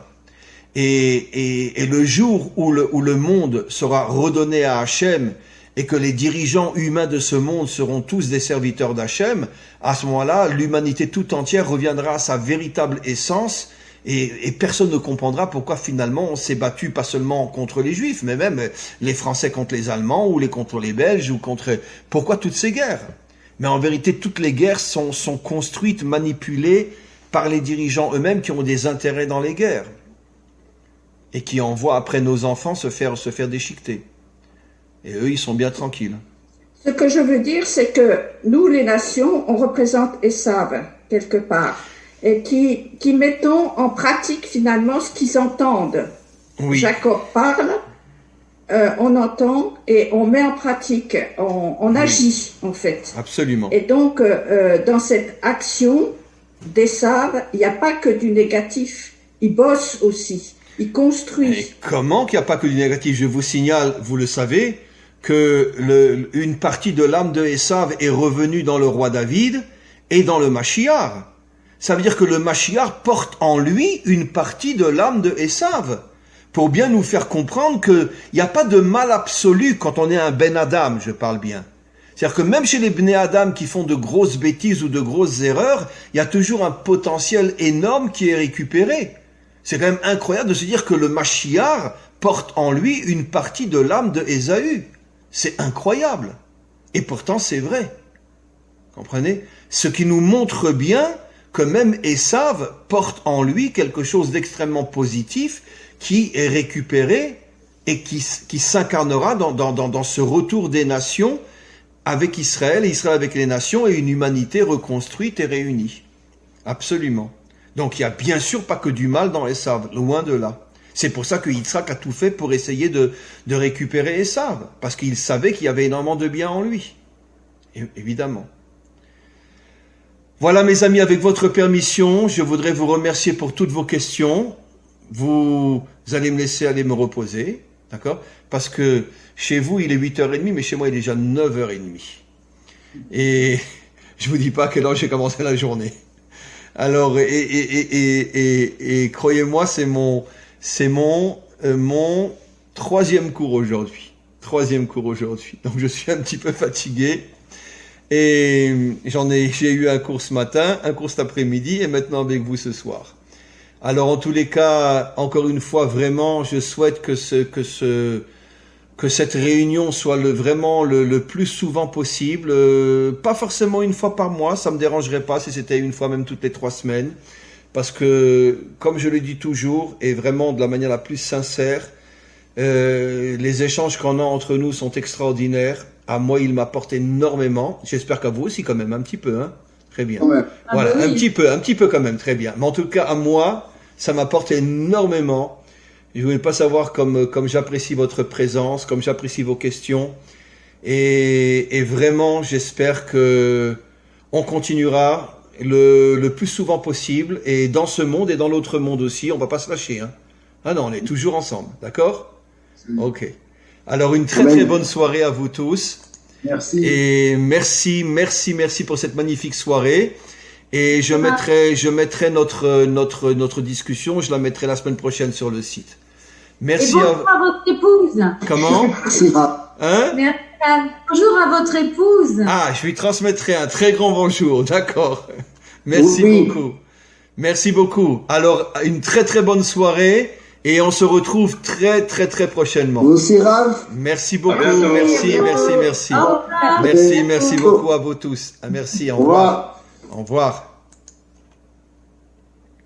Et le jour où le monde sera redonné à Hachem et que les dirigeants humains de ce monde seront tous des serviteurs d'Hachem, à ce moment-là, l'humanité tout entière reviendra à sa véritable essence et personne ne comprendra pourquoi finalement on s'est battu pas seulement contre les Juifs, mais même les Français contre les Allemands ou contre les Belges ou contre... Pourquoi toutes ces guerres? Mais en vérité, toutes les guerres sont construites, manipulées par les dirigeants eux-mêmes qui ont des intérêts dans les guerres et qui envoient après nos enfants se faire déchiqueter. Et eux, ils sont bien tranquilles. Ce que je veux dire, c'est que nous, les nations, on représente Esav, quelque part, et qui mettons en pratique finalement ce qu'ils entendent. Oui. Jacob parle, on entend et on met en pratique, on agit en fait. Absolument. Et donc, dans cette action d'Esav, il n'y a pas que du négatif, il bosse aussi, il construit. Et comment qu'il n'y a pas que du négatif? Je vous signale, vous le savez, que une partie de l'âme de Esav est revenue dans le roi David et dans le Mashiach. Ça veut dire que le Mashiach porte en lui une partie de l'âme de Esav, pour bien nous faire comprendre qu'il n'y a pas de mal absolu quand on est un Ben Adam, je parle bien. C'est-à-dire que même chez les Bnei Adam qui font de grosses bêtises ou de grosses erreurs, il y a toujours un potentiel énorme qui est récupéré. C'est quand même incroyable de se dire que le Mashiach porte en lui une partie de l'âme de Ésaü. C'est incroyable. Et pourtant, c'est vrai. Comprenez? Ce qui nous montre bien que même Esav porte en lui quelque chose d'extrêmement positif qui est récupéré et qui s'incarnera dans ce retour des nations avec Israël, et Israël avec les nations, et une humanité reconstruite et réunie. Absolument. Donc il n'y a bien sûr pas que du mal dans Esav, loin de là. C'est pour ça que Yitzhak a tout fait pour essayer de récupérer Esav, parce qu'il savait qu'il y avait énormément de bien en lui. Et, évidemment. Voilà mes amis, avec votre permission, je voudrais vous remercier pour toutes vos questions. Vous allez me laisser aller me reposer, d'accord? Parce que chez vous, il est 8h30, mais chez moi, il est déjà 9h30. Et je vous dis pas à quelle heure j'ai commencé la journée. Alors, et croyez-moi, c'est mon troisième cours aujourd'hui. Donc, je suis un petit peu fatigué. Et j'ai eu un cours ce matin, un cours cet après-midi, et maintenant avec vous ce soir. Alors, en tous les cas, encore une fois, vraiment, je souhaite que cette réunion soit vraiment le plus souvent possible. Pas forcément une fois par mois, ça me dérangerait pas si c'était une fois même toutes les 3 semaines. Parce que, comme je le dis toujours, et vraiment de la manière la plus sincère, les échanges qu'on a entre nous sont extraordinaires. À moi, ils m'apportent énormément. J'espère qu'à vous aussi quand même, un petit peu, hein. Très bien. Ouais. Voilà, un petit peu quand même, très bien. Mais en tout cas, à moi, ça m'apporte énormément. Je voulais pas savoir comme j'apprécie votre présence, comme j'apprécie vos questions. Et vraiment, j'espère que on continuera le plus souvent possible. Et dans ce monde et dans l'autre monde aussi, on va pas se lâcher, hein. Ah non, on est toujours ensemble, d'accord? Ok. Alors, une très très bonne soirée à vous tous. Merci. Et merci pour cette magnifique soirée. Et je mettrai notre discussion, je la mettrai la semaine prochaine sur le site. Merci. Et bonjour à votre épouse. Comment? Hein? Merci. Bonjour à votre épouse. Ah, je lui transmettrai un très grand bonjour, d'accord. Merci beaucoup. Merci beaucoup. Alors, une très très bonne soirée. Et on se retrouve très très très prochainement. Vous aussi, Rav. Merci beaucoup, merci. Merci beaucoup à vous tous. Merci, au revoir. Au revoir.